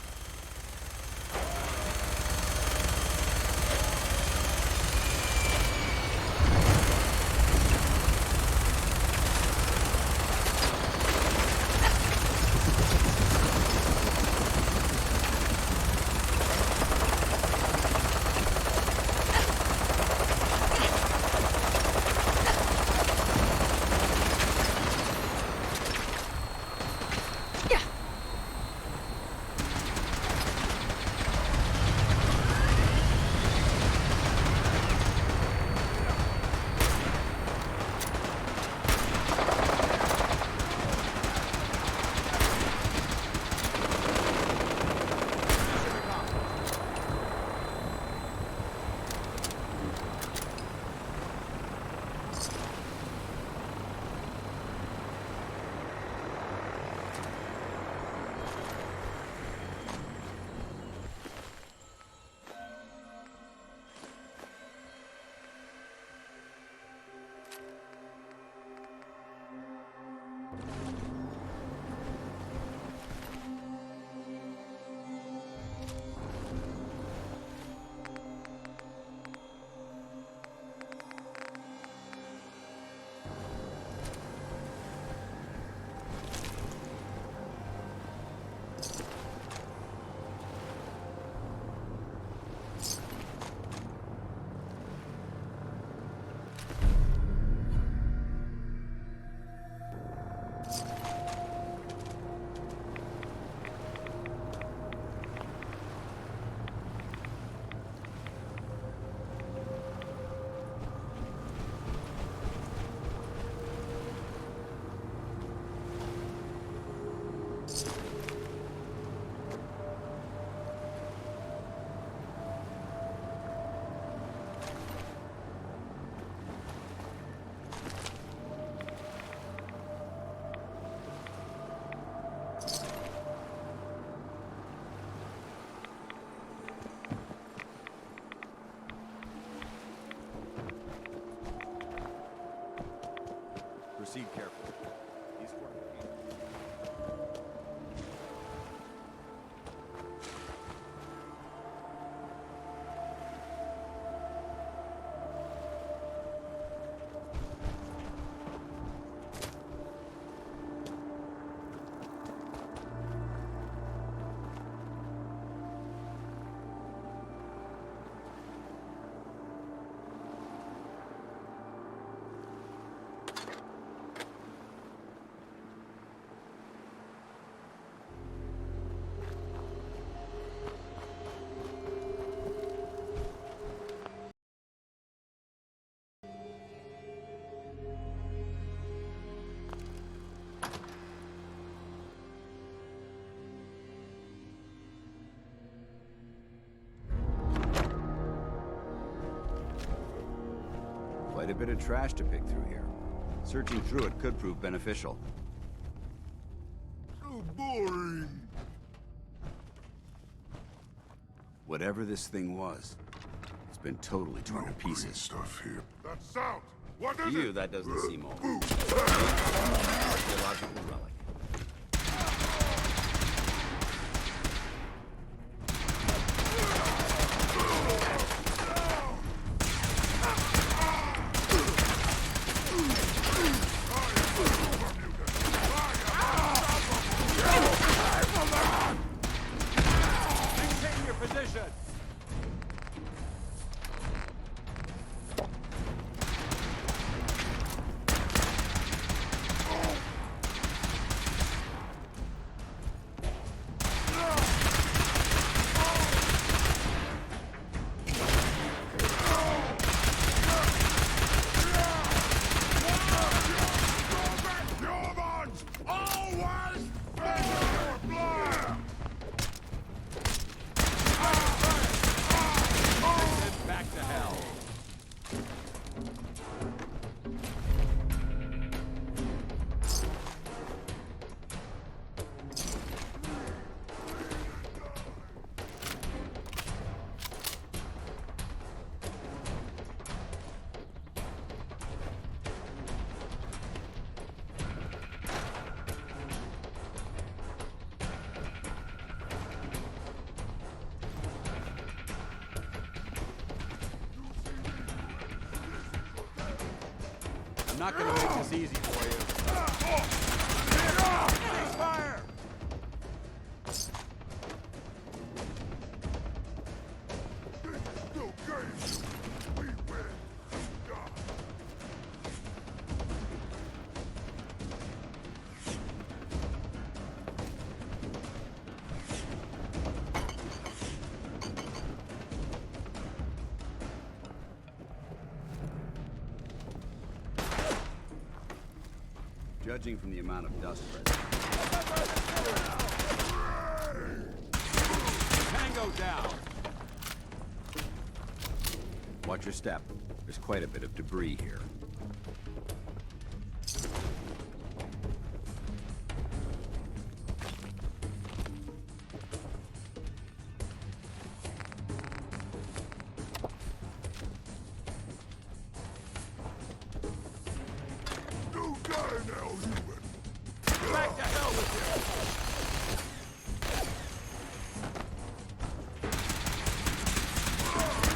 Proceed carefully. These Quite a bit of trash to pick through here. Searching through it could prove beneficial. So boring. Whatever this thing was, it's been totally torn to pieces. Stuff here. That sound. What To is you, it? that doesn't seem all. Move. Archaeological relic. Maintain your position! I'm not gonna make this easy for you. Fire! Judging from the amount of dust present. Tango down! Watch your step. There's quite a bit of debris here. Back to hell with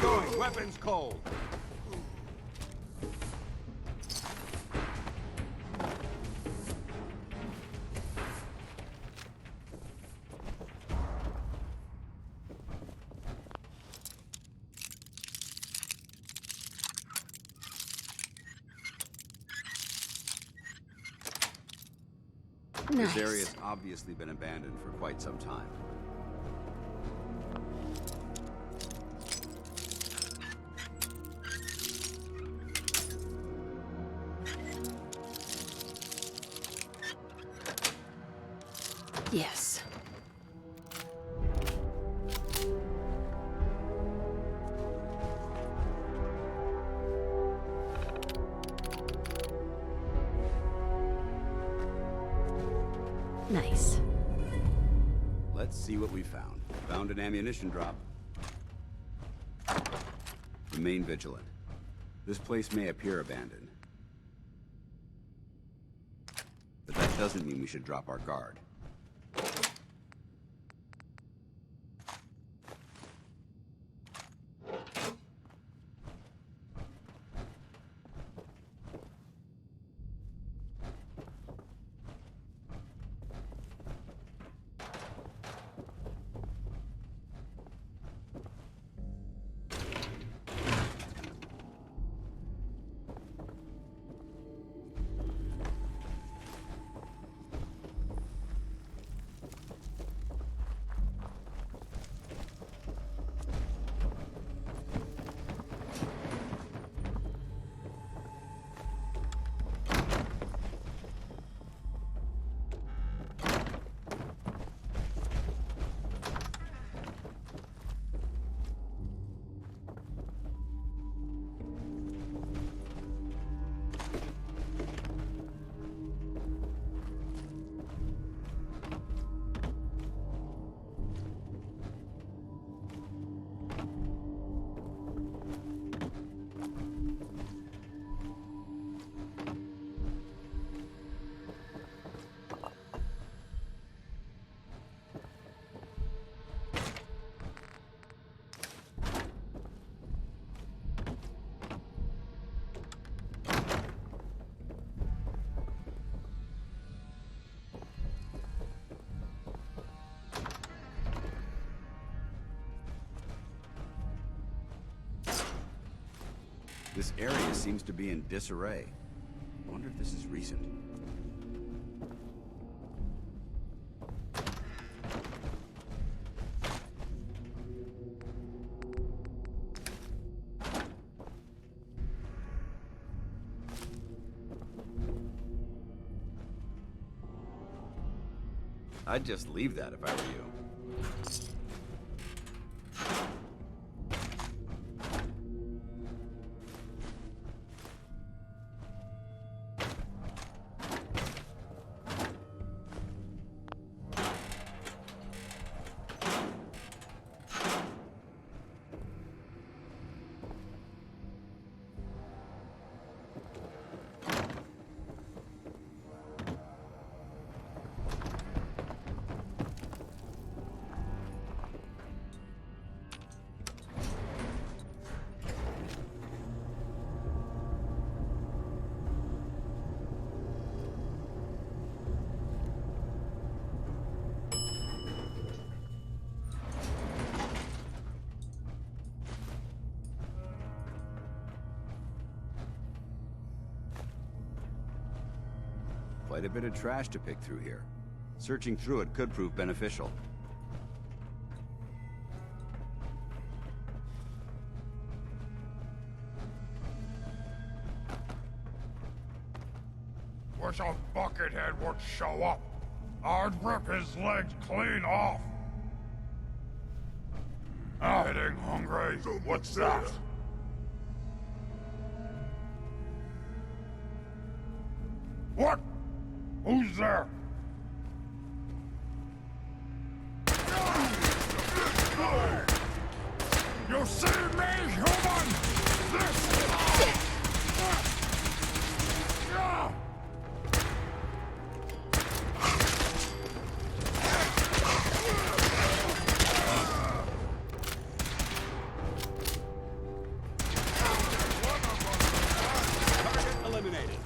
you! Going, weapons cold! Nice. This area's obviously been abandoned for quite some time. Yes. Nice. Let's see what we found. Found an ammunition drop. Remain vigilant. This place may appear abandoned. But that doesn't mean we should drop our guard. This area seems to be in disarray. I wonder if this is recent. I'd just leave that if I were you. Quite a bit of trash to pick through here. Searching through it could prove beneficial. Wish a buckethead would show up. I'd rip his legs clean off. Getting hungry. What's that? What? Who's there? You see me, human? Target eliminated.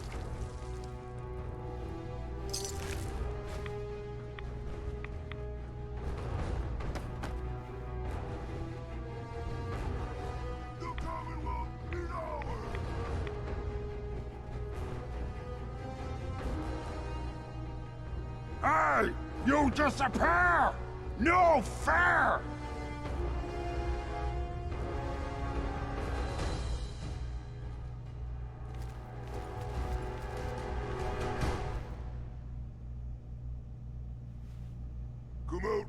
Hey! You disappear! No fair!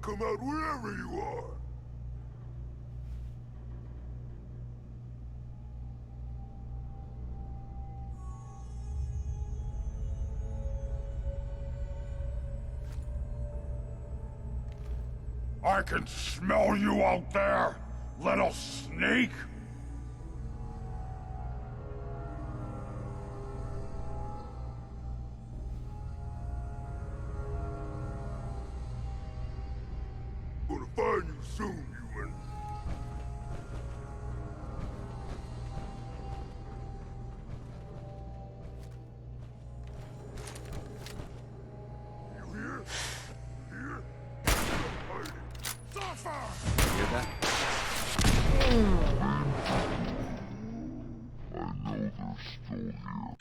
Come out, wherever you are! I can smell you out there, little sneak! Gonna find you soon, human. You hear? Hear? Suffer! Hear that? I know they're still here.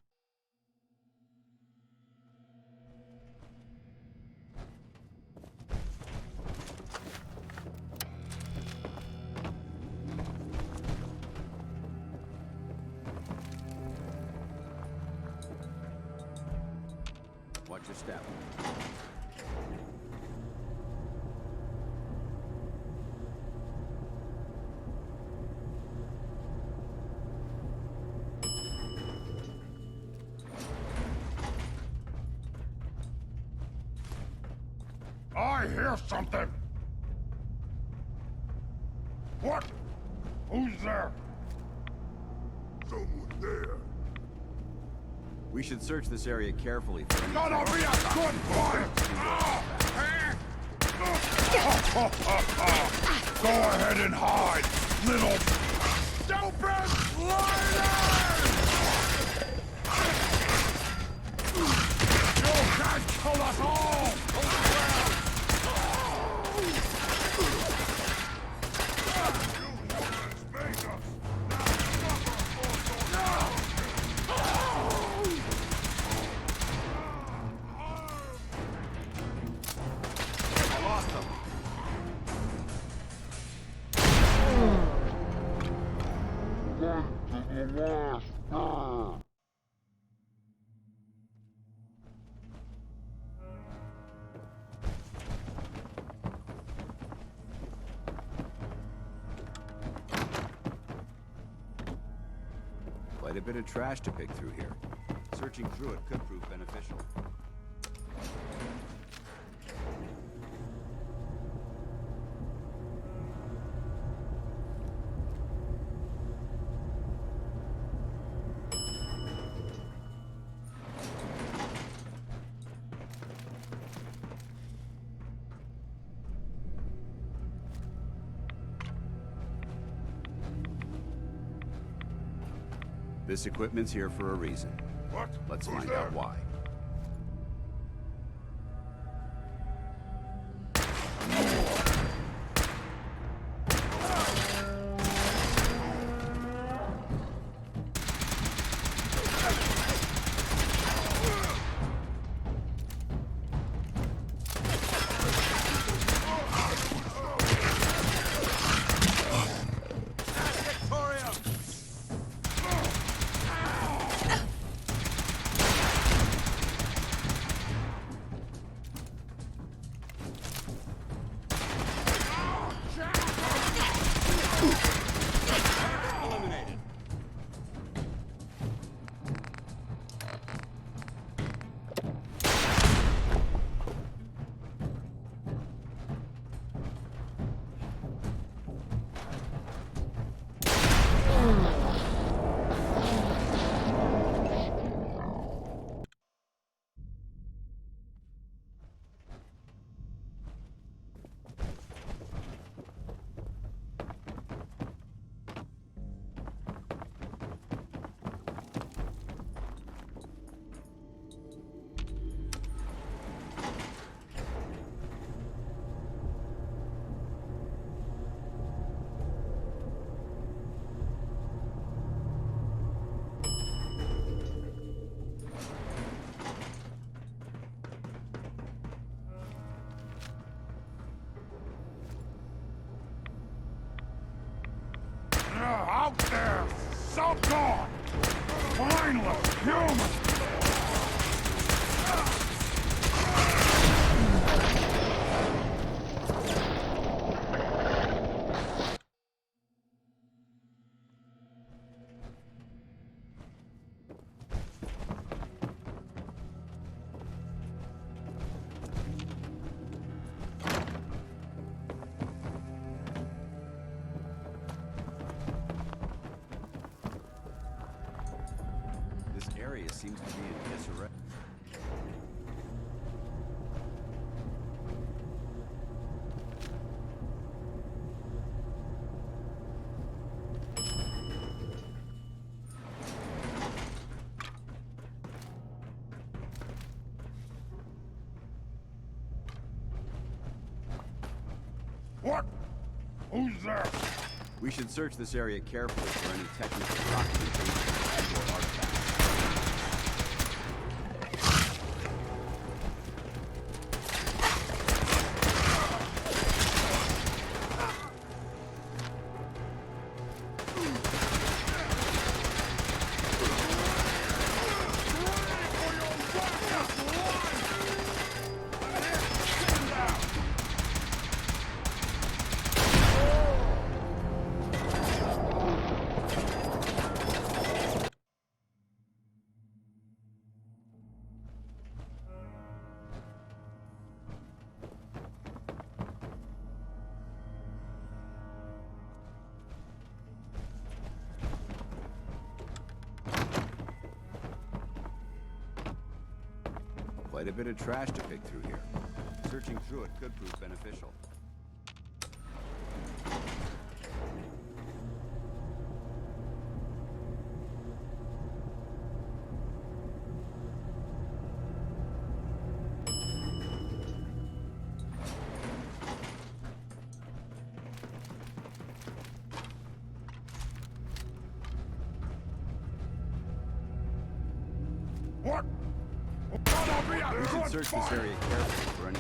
Watch your step. I hear something! What? Who's there? Someone there. We should search this area carefully for any... Gonna be a good fight! Go ahead and hide, little stupid lady! You can't kill us all! Quite a bit of trash to pick through here. Searching through it could prove beneficial. This equipment's here for a reason. What? Let's Who's find there? out why. What? Who's there? We should search this area carefully for any technical documentation or artifacts. Quite a bit of trash to pick through here. Searching through it could prove beneficial. What? We should search this area carefully for any...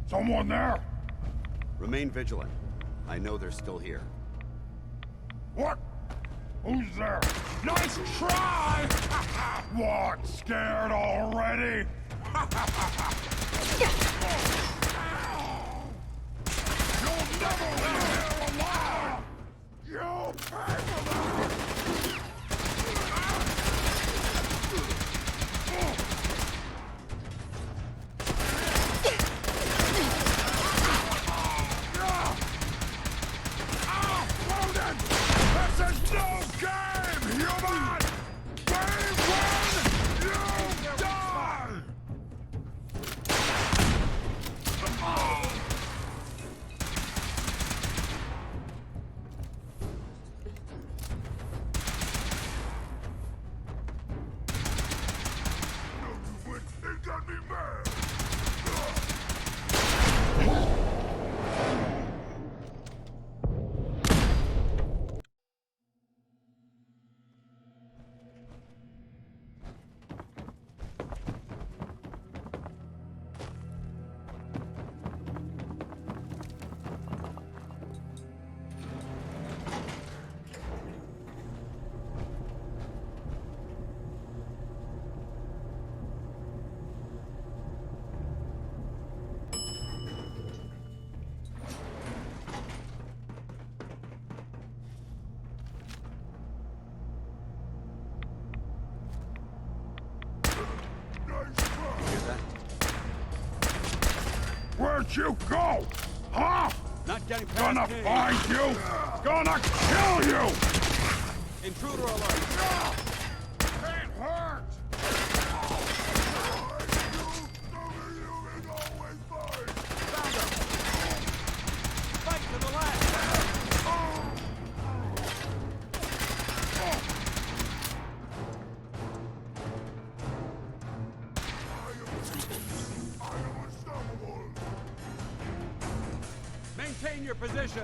Someone there? Remain vigilant. I know they're still here. What? Who's there? Nice try! What, scared already? You'll never leave here alive! You'll pay for that! This is no game, human! We win! You die! It got me mad! Where'd you go? Huh? Not getting past Gonna me. find you! Gonna kill you! Intruder alert! It hurts! Fight to the last! Maintain your position!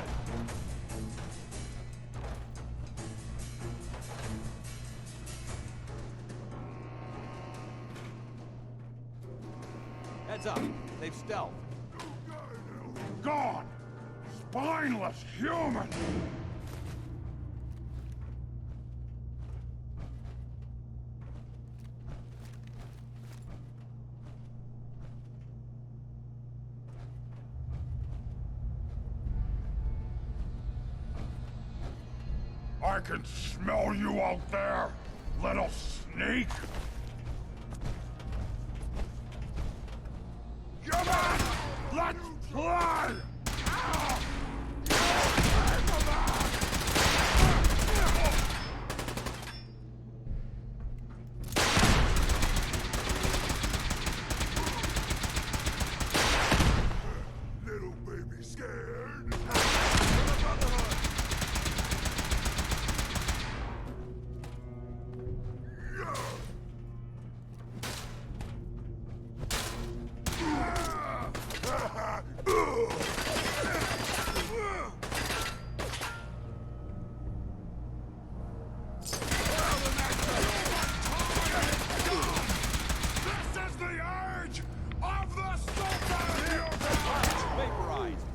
Heads up. They've stealthed. Gone! Spineless human! I can smell you out there, little sneak! Come on! Let's play! Little baby scared. This is the urge of the super! Vaporized.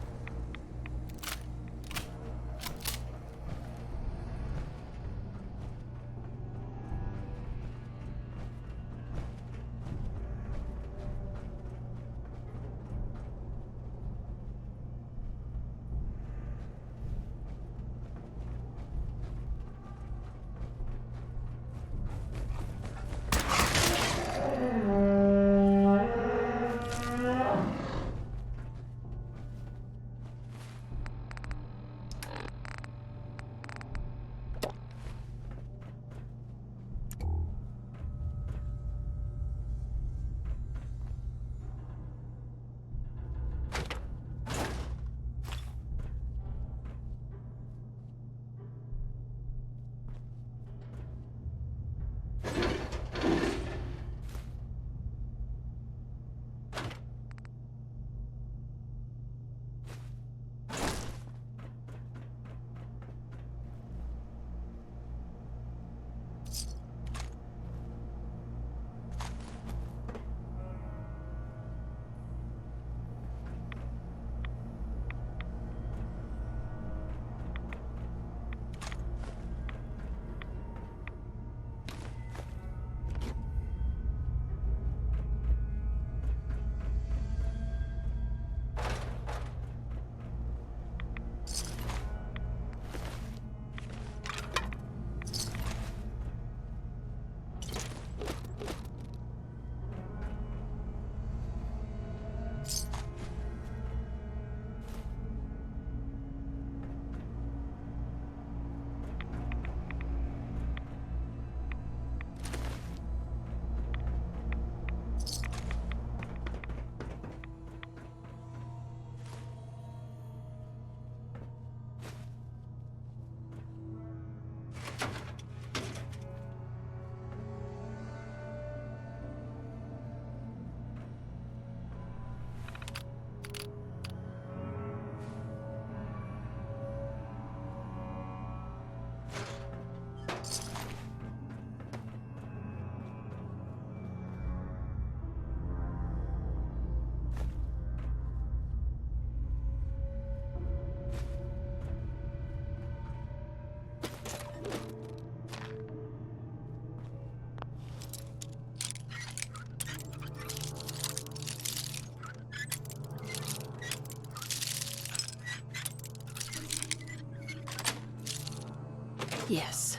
Yes.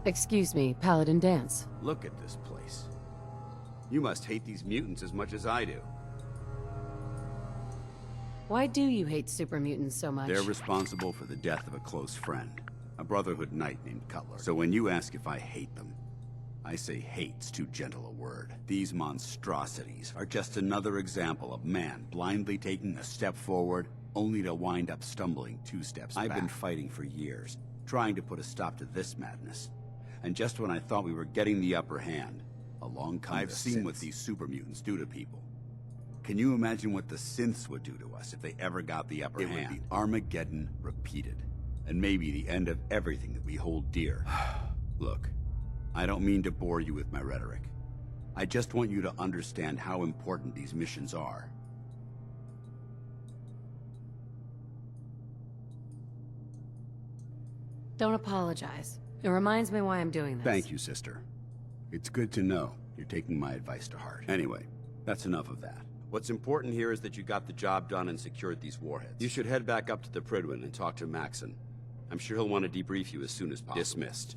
Excuse me, Paladin Dance. Look at this place. You must hate these mutants as much as I do. Why do you hate super mutants so much? They're responsible for the death of a close friend, a Brotherhood knight named Cutler. So when you ask if I hate them, I say hate's too gentle a word. These monstrosities are just another example of man blindly taking a step forward, only to wind up stumbling 2 steps back. I've been fighting for years, trying to put a stop to this madness. And just when I thought we were getting the upper hand, along comes I've seen what these super mutants do to people. Can you imagine what the synths would do to us if they ever got the upper hand? It would be Armageddon repeated, and maybe the end of everything that we hold dear. Look, I don't mean to bore you with my rhetoric. I just want you to understand how important these missions are. Don't apologize. It reminds me why I'm doing this. Thank you, sister. It's good to know you're taking my advice to heart. Anyway, that's enough of that. What's important here is that you got the job done and secured these warheads. You should head back up to the Prydwen and talk to Maxon. I'm sure he'll want to debrief you as soon as possible. Dismissed.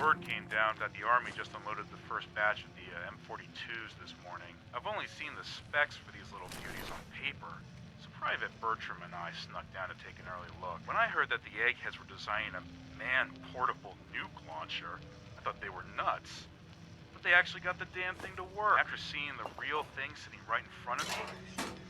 Word came down that the Army just unloaded the first batch of the M42s this morning. I've only seen the specs for these little beauties on paper, so Private Bertram and I snuck down to take an early look. When I heard that the eggheads were designing a man-portable nuke launcher, I thought they were nuts. But they actually got the damn thing to work. After seeing the real thing sitting right in front of me,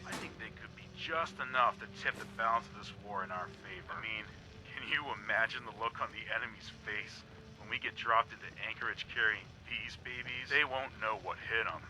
I think they could be just enough to tip the balance of this war in our favor. I mean, can you imagine the look on the enemy's face when we get dropped into Anchorage carrying these babies? They won't know what hit them.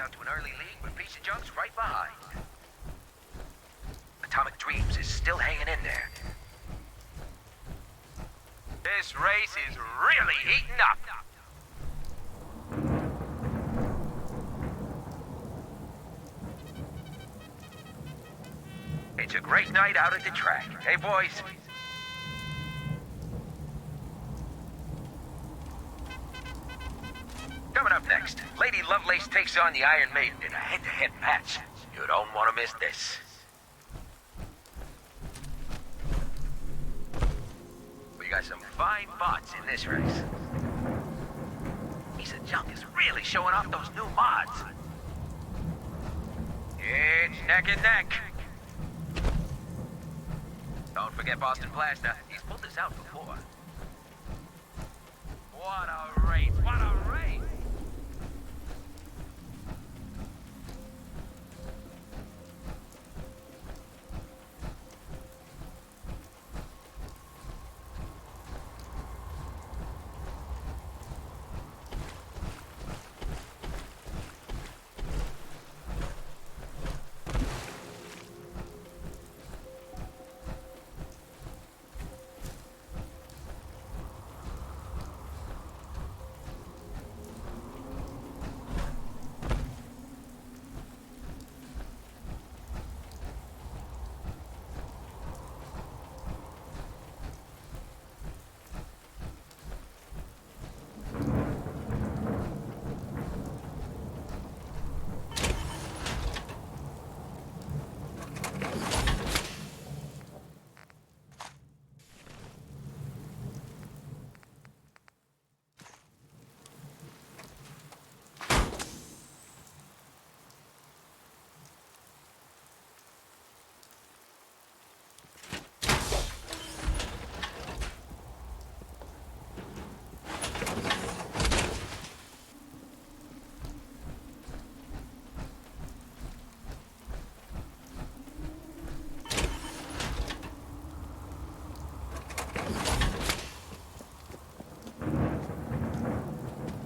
out to an early lead, but piece of junk's right behind. Atomic Dreams is still hanging in there. This race is really heating up. It's a great night out at the track. Hey, boys. Coming up next, Lady Lovelace takes on the Iron Maiden in a head-to-head match. You don't want to miss this. We got some fine bots in this race. Piece of junk is really showing off those new mods. It's neck and neck. Don't forget Boston Blaster. He's pulled this out before. What a race! What a race!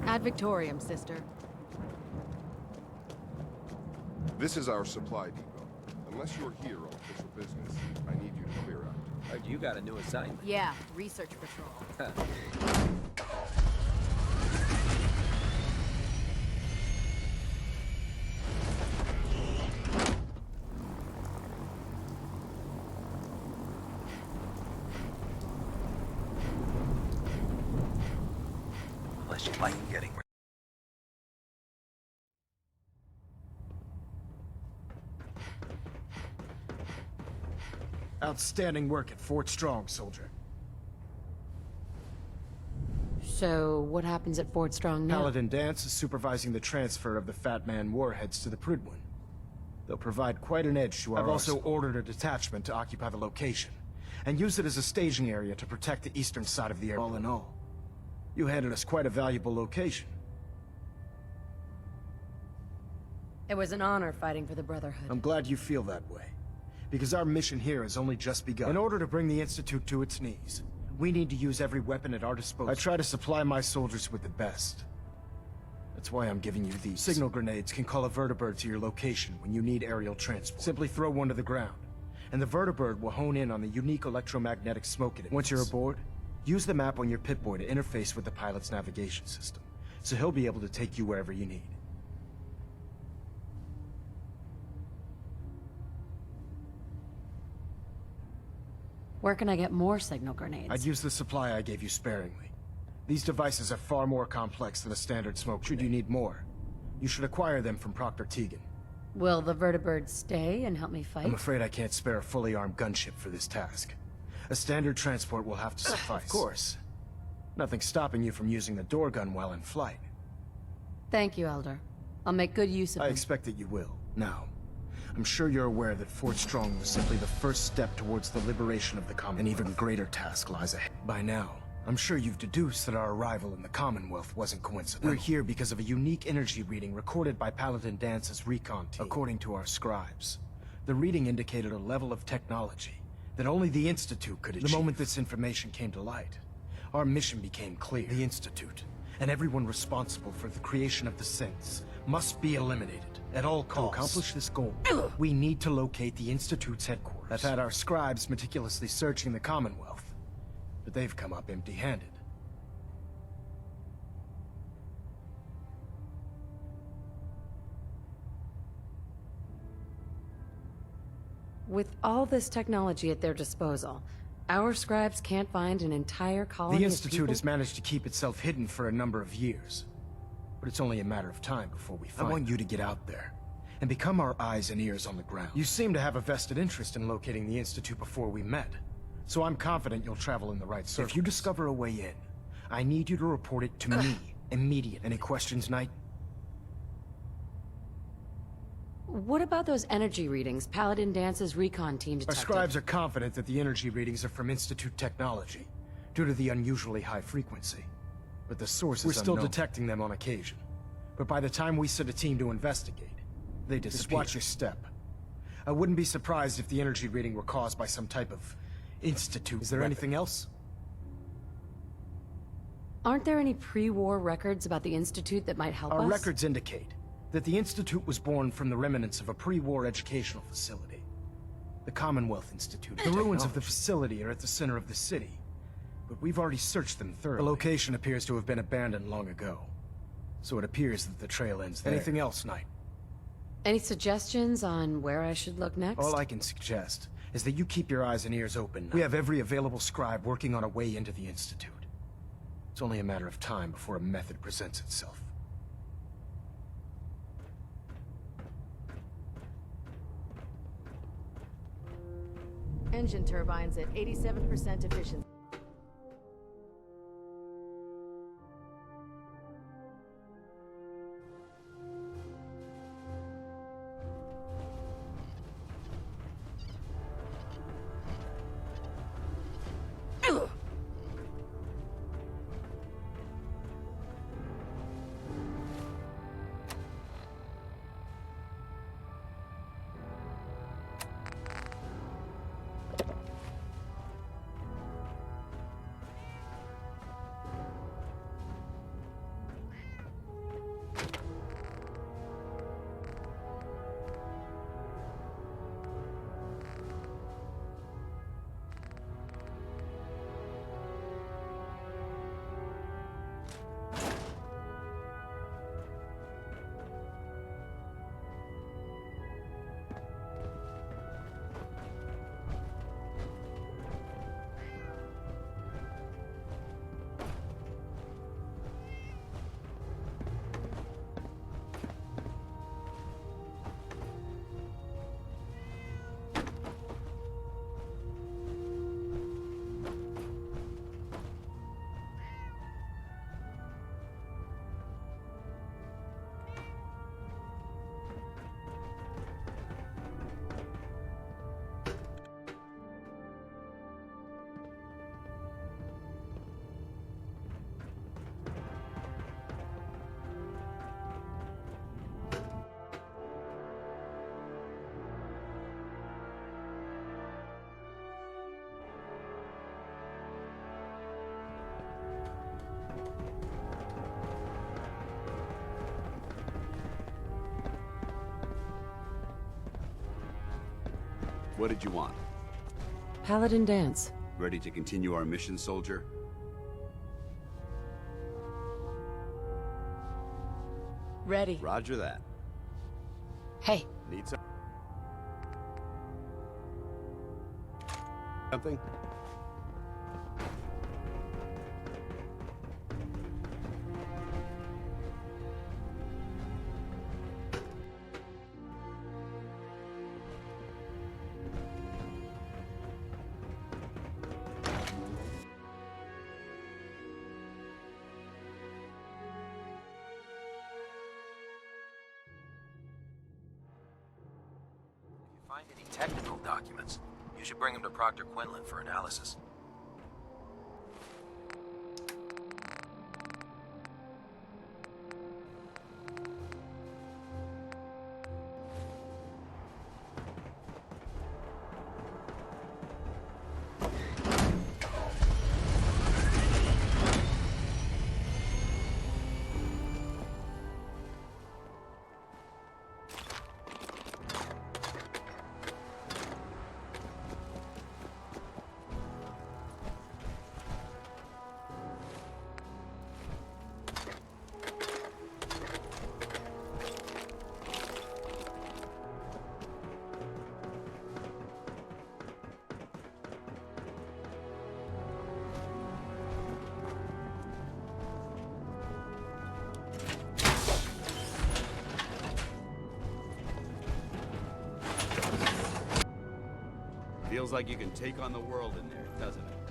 Ad Victoriam, sister. This is our supply depot. Unless you're here on official business, I need you to clear out. Heard you got a new assignment. Yeah, research patrol. Unless you like getting Outstanding work at Fort Strong, soldier. So, what happens at Fort Strong now? Paladin Danse is supervising the transfer of the Fat Man warheads to the Prydwen. They'll provide quite an edge to our arsenal. I've also ordered a detachment to occupy the location, and use it as a staging area to protect the eastern side of the airport. All in all, you handed us quite a valuable location. It was an honor fighting for the Brotherhood. I'm glad you feel that way, because our mission here has only just begun. In order to bring the Institute to its knees, we need to use every weapon at our disposal. I try to supply my soldiers with the best. That's why I'm giving you these. Signal grenades can call a vertibird to your location when you need aerial transport. Simply throw one to the ground, and the vertibird will hone in on the unique electromagnetic smoke it emits. Once you're aboard, use the map on your Pip-Boy to interface with the pilot's navigation system, so he'll be able to take you wherever you need. Where can I get more signal grenades? I'd use the supply I gave you sparingly. These devices are far more complex than a standard smoke. Should you need more, you should acquire them from Proctor Teagan. Will the vertibird stay and help me fight? I'm afraid I can't spare a fully armed gunship for this task. A standard transport will have to suffice. Of course. Nothing's stopping you from using the door gun while in flight. Thank you, Elder. I'll make good use of it. I expect that you will. Now, I'm sure you're aware that Fort Strong was simply the first step towards the liberation of the Commonwealth. An even greater task lies ahead. By now, I'm sure you've deduced that our arrival in the Commonwealth wasn't coincidental. We're here because of a unique energy reading recorded by Paladin Dance's recon team. According to our scribes, the reading indicated a level of technology that only the Institute could achieve. The moment this information came to light, our mission became clear. The Institute, and everyone responsible for the creation of the synths, must be eliminated. At all costs. To accomplish this goal, we need to locate the Institute's headquarters. I've had our scribes meticulously searching the Commonwealth, but they've come up empty-handed. With all this technology at their disposal, our scribes can't find an entire colony The of Institute people? has managed to keep itself hidden for a number of years. But it's only a matter of time before we find I want you to get out there and become our eyes and ears on the ground. You seem to have a vested interest in locating the Institute before we met, so I'm confident you'll travel in the right circles. If you discover a way in, I need you to report it to me immediately. Any questions, Knight? What about those energy readings Paladin Dance's recon team Our detected? scribes are confident that the energy readings are from Institute technology, due to the unusually high frequency. But the source is unknown. We're still detecting them on occasion. But by the time we sent a team to investigate, they disappeared. Just watch your step. I wouldn't be surprised if the energy reading were caused by some type of Institute. Is there anything else? Aren't there any pre-war records about the Institute that might help us? Our records indicate that the Institute was born from the remnants of a pre-war educational facility. The Commonwealth Institute. The ruins of the facility are at the center of the city, but we've already searched them thoroughly. The location appears to have been abandoned long ago, so it appears that the trail ends there. Anything else, Knight? Any suggestions on where I should look next? All I can suggest is that you keep your eyes and ears open. We have every available scribe working on a way into the Institute. It's only a matter of time before a method presents itself. Engine turbines at 87% efficiency. What did you want? Paladin Dance. Ready to continue our mission, soldier? Ready. Roger that. Hey. Need something? Find any technical documents, you should bring them to Proctor Quinlan for analysis. Feels like you can take on the world in there, doesn't it?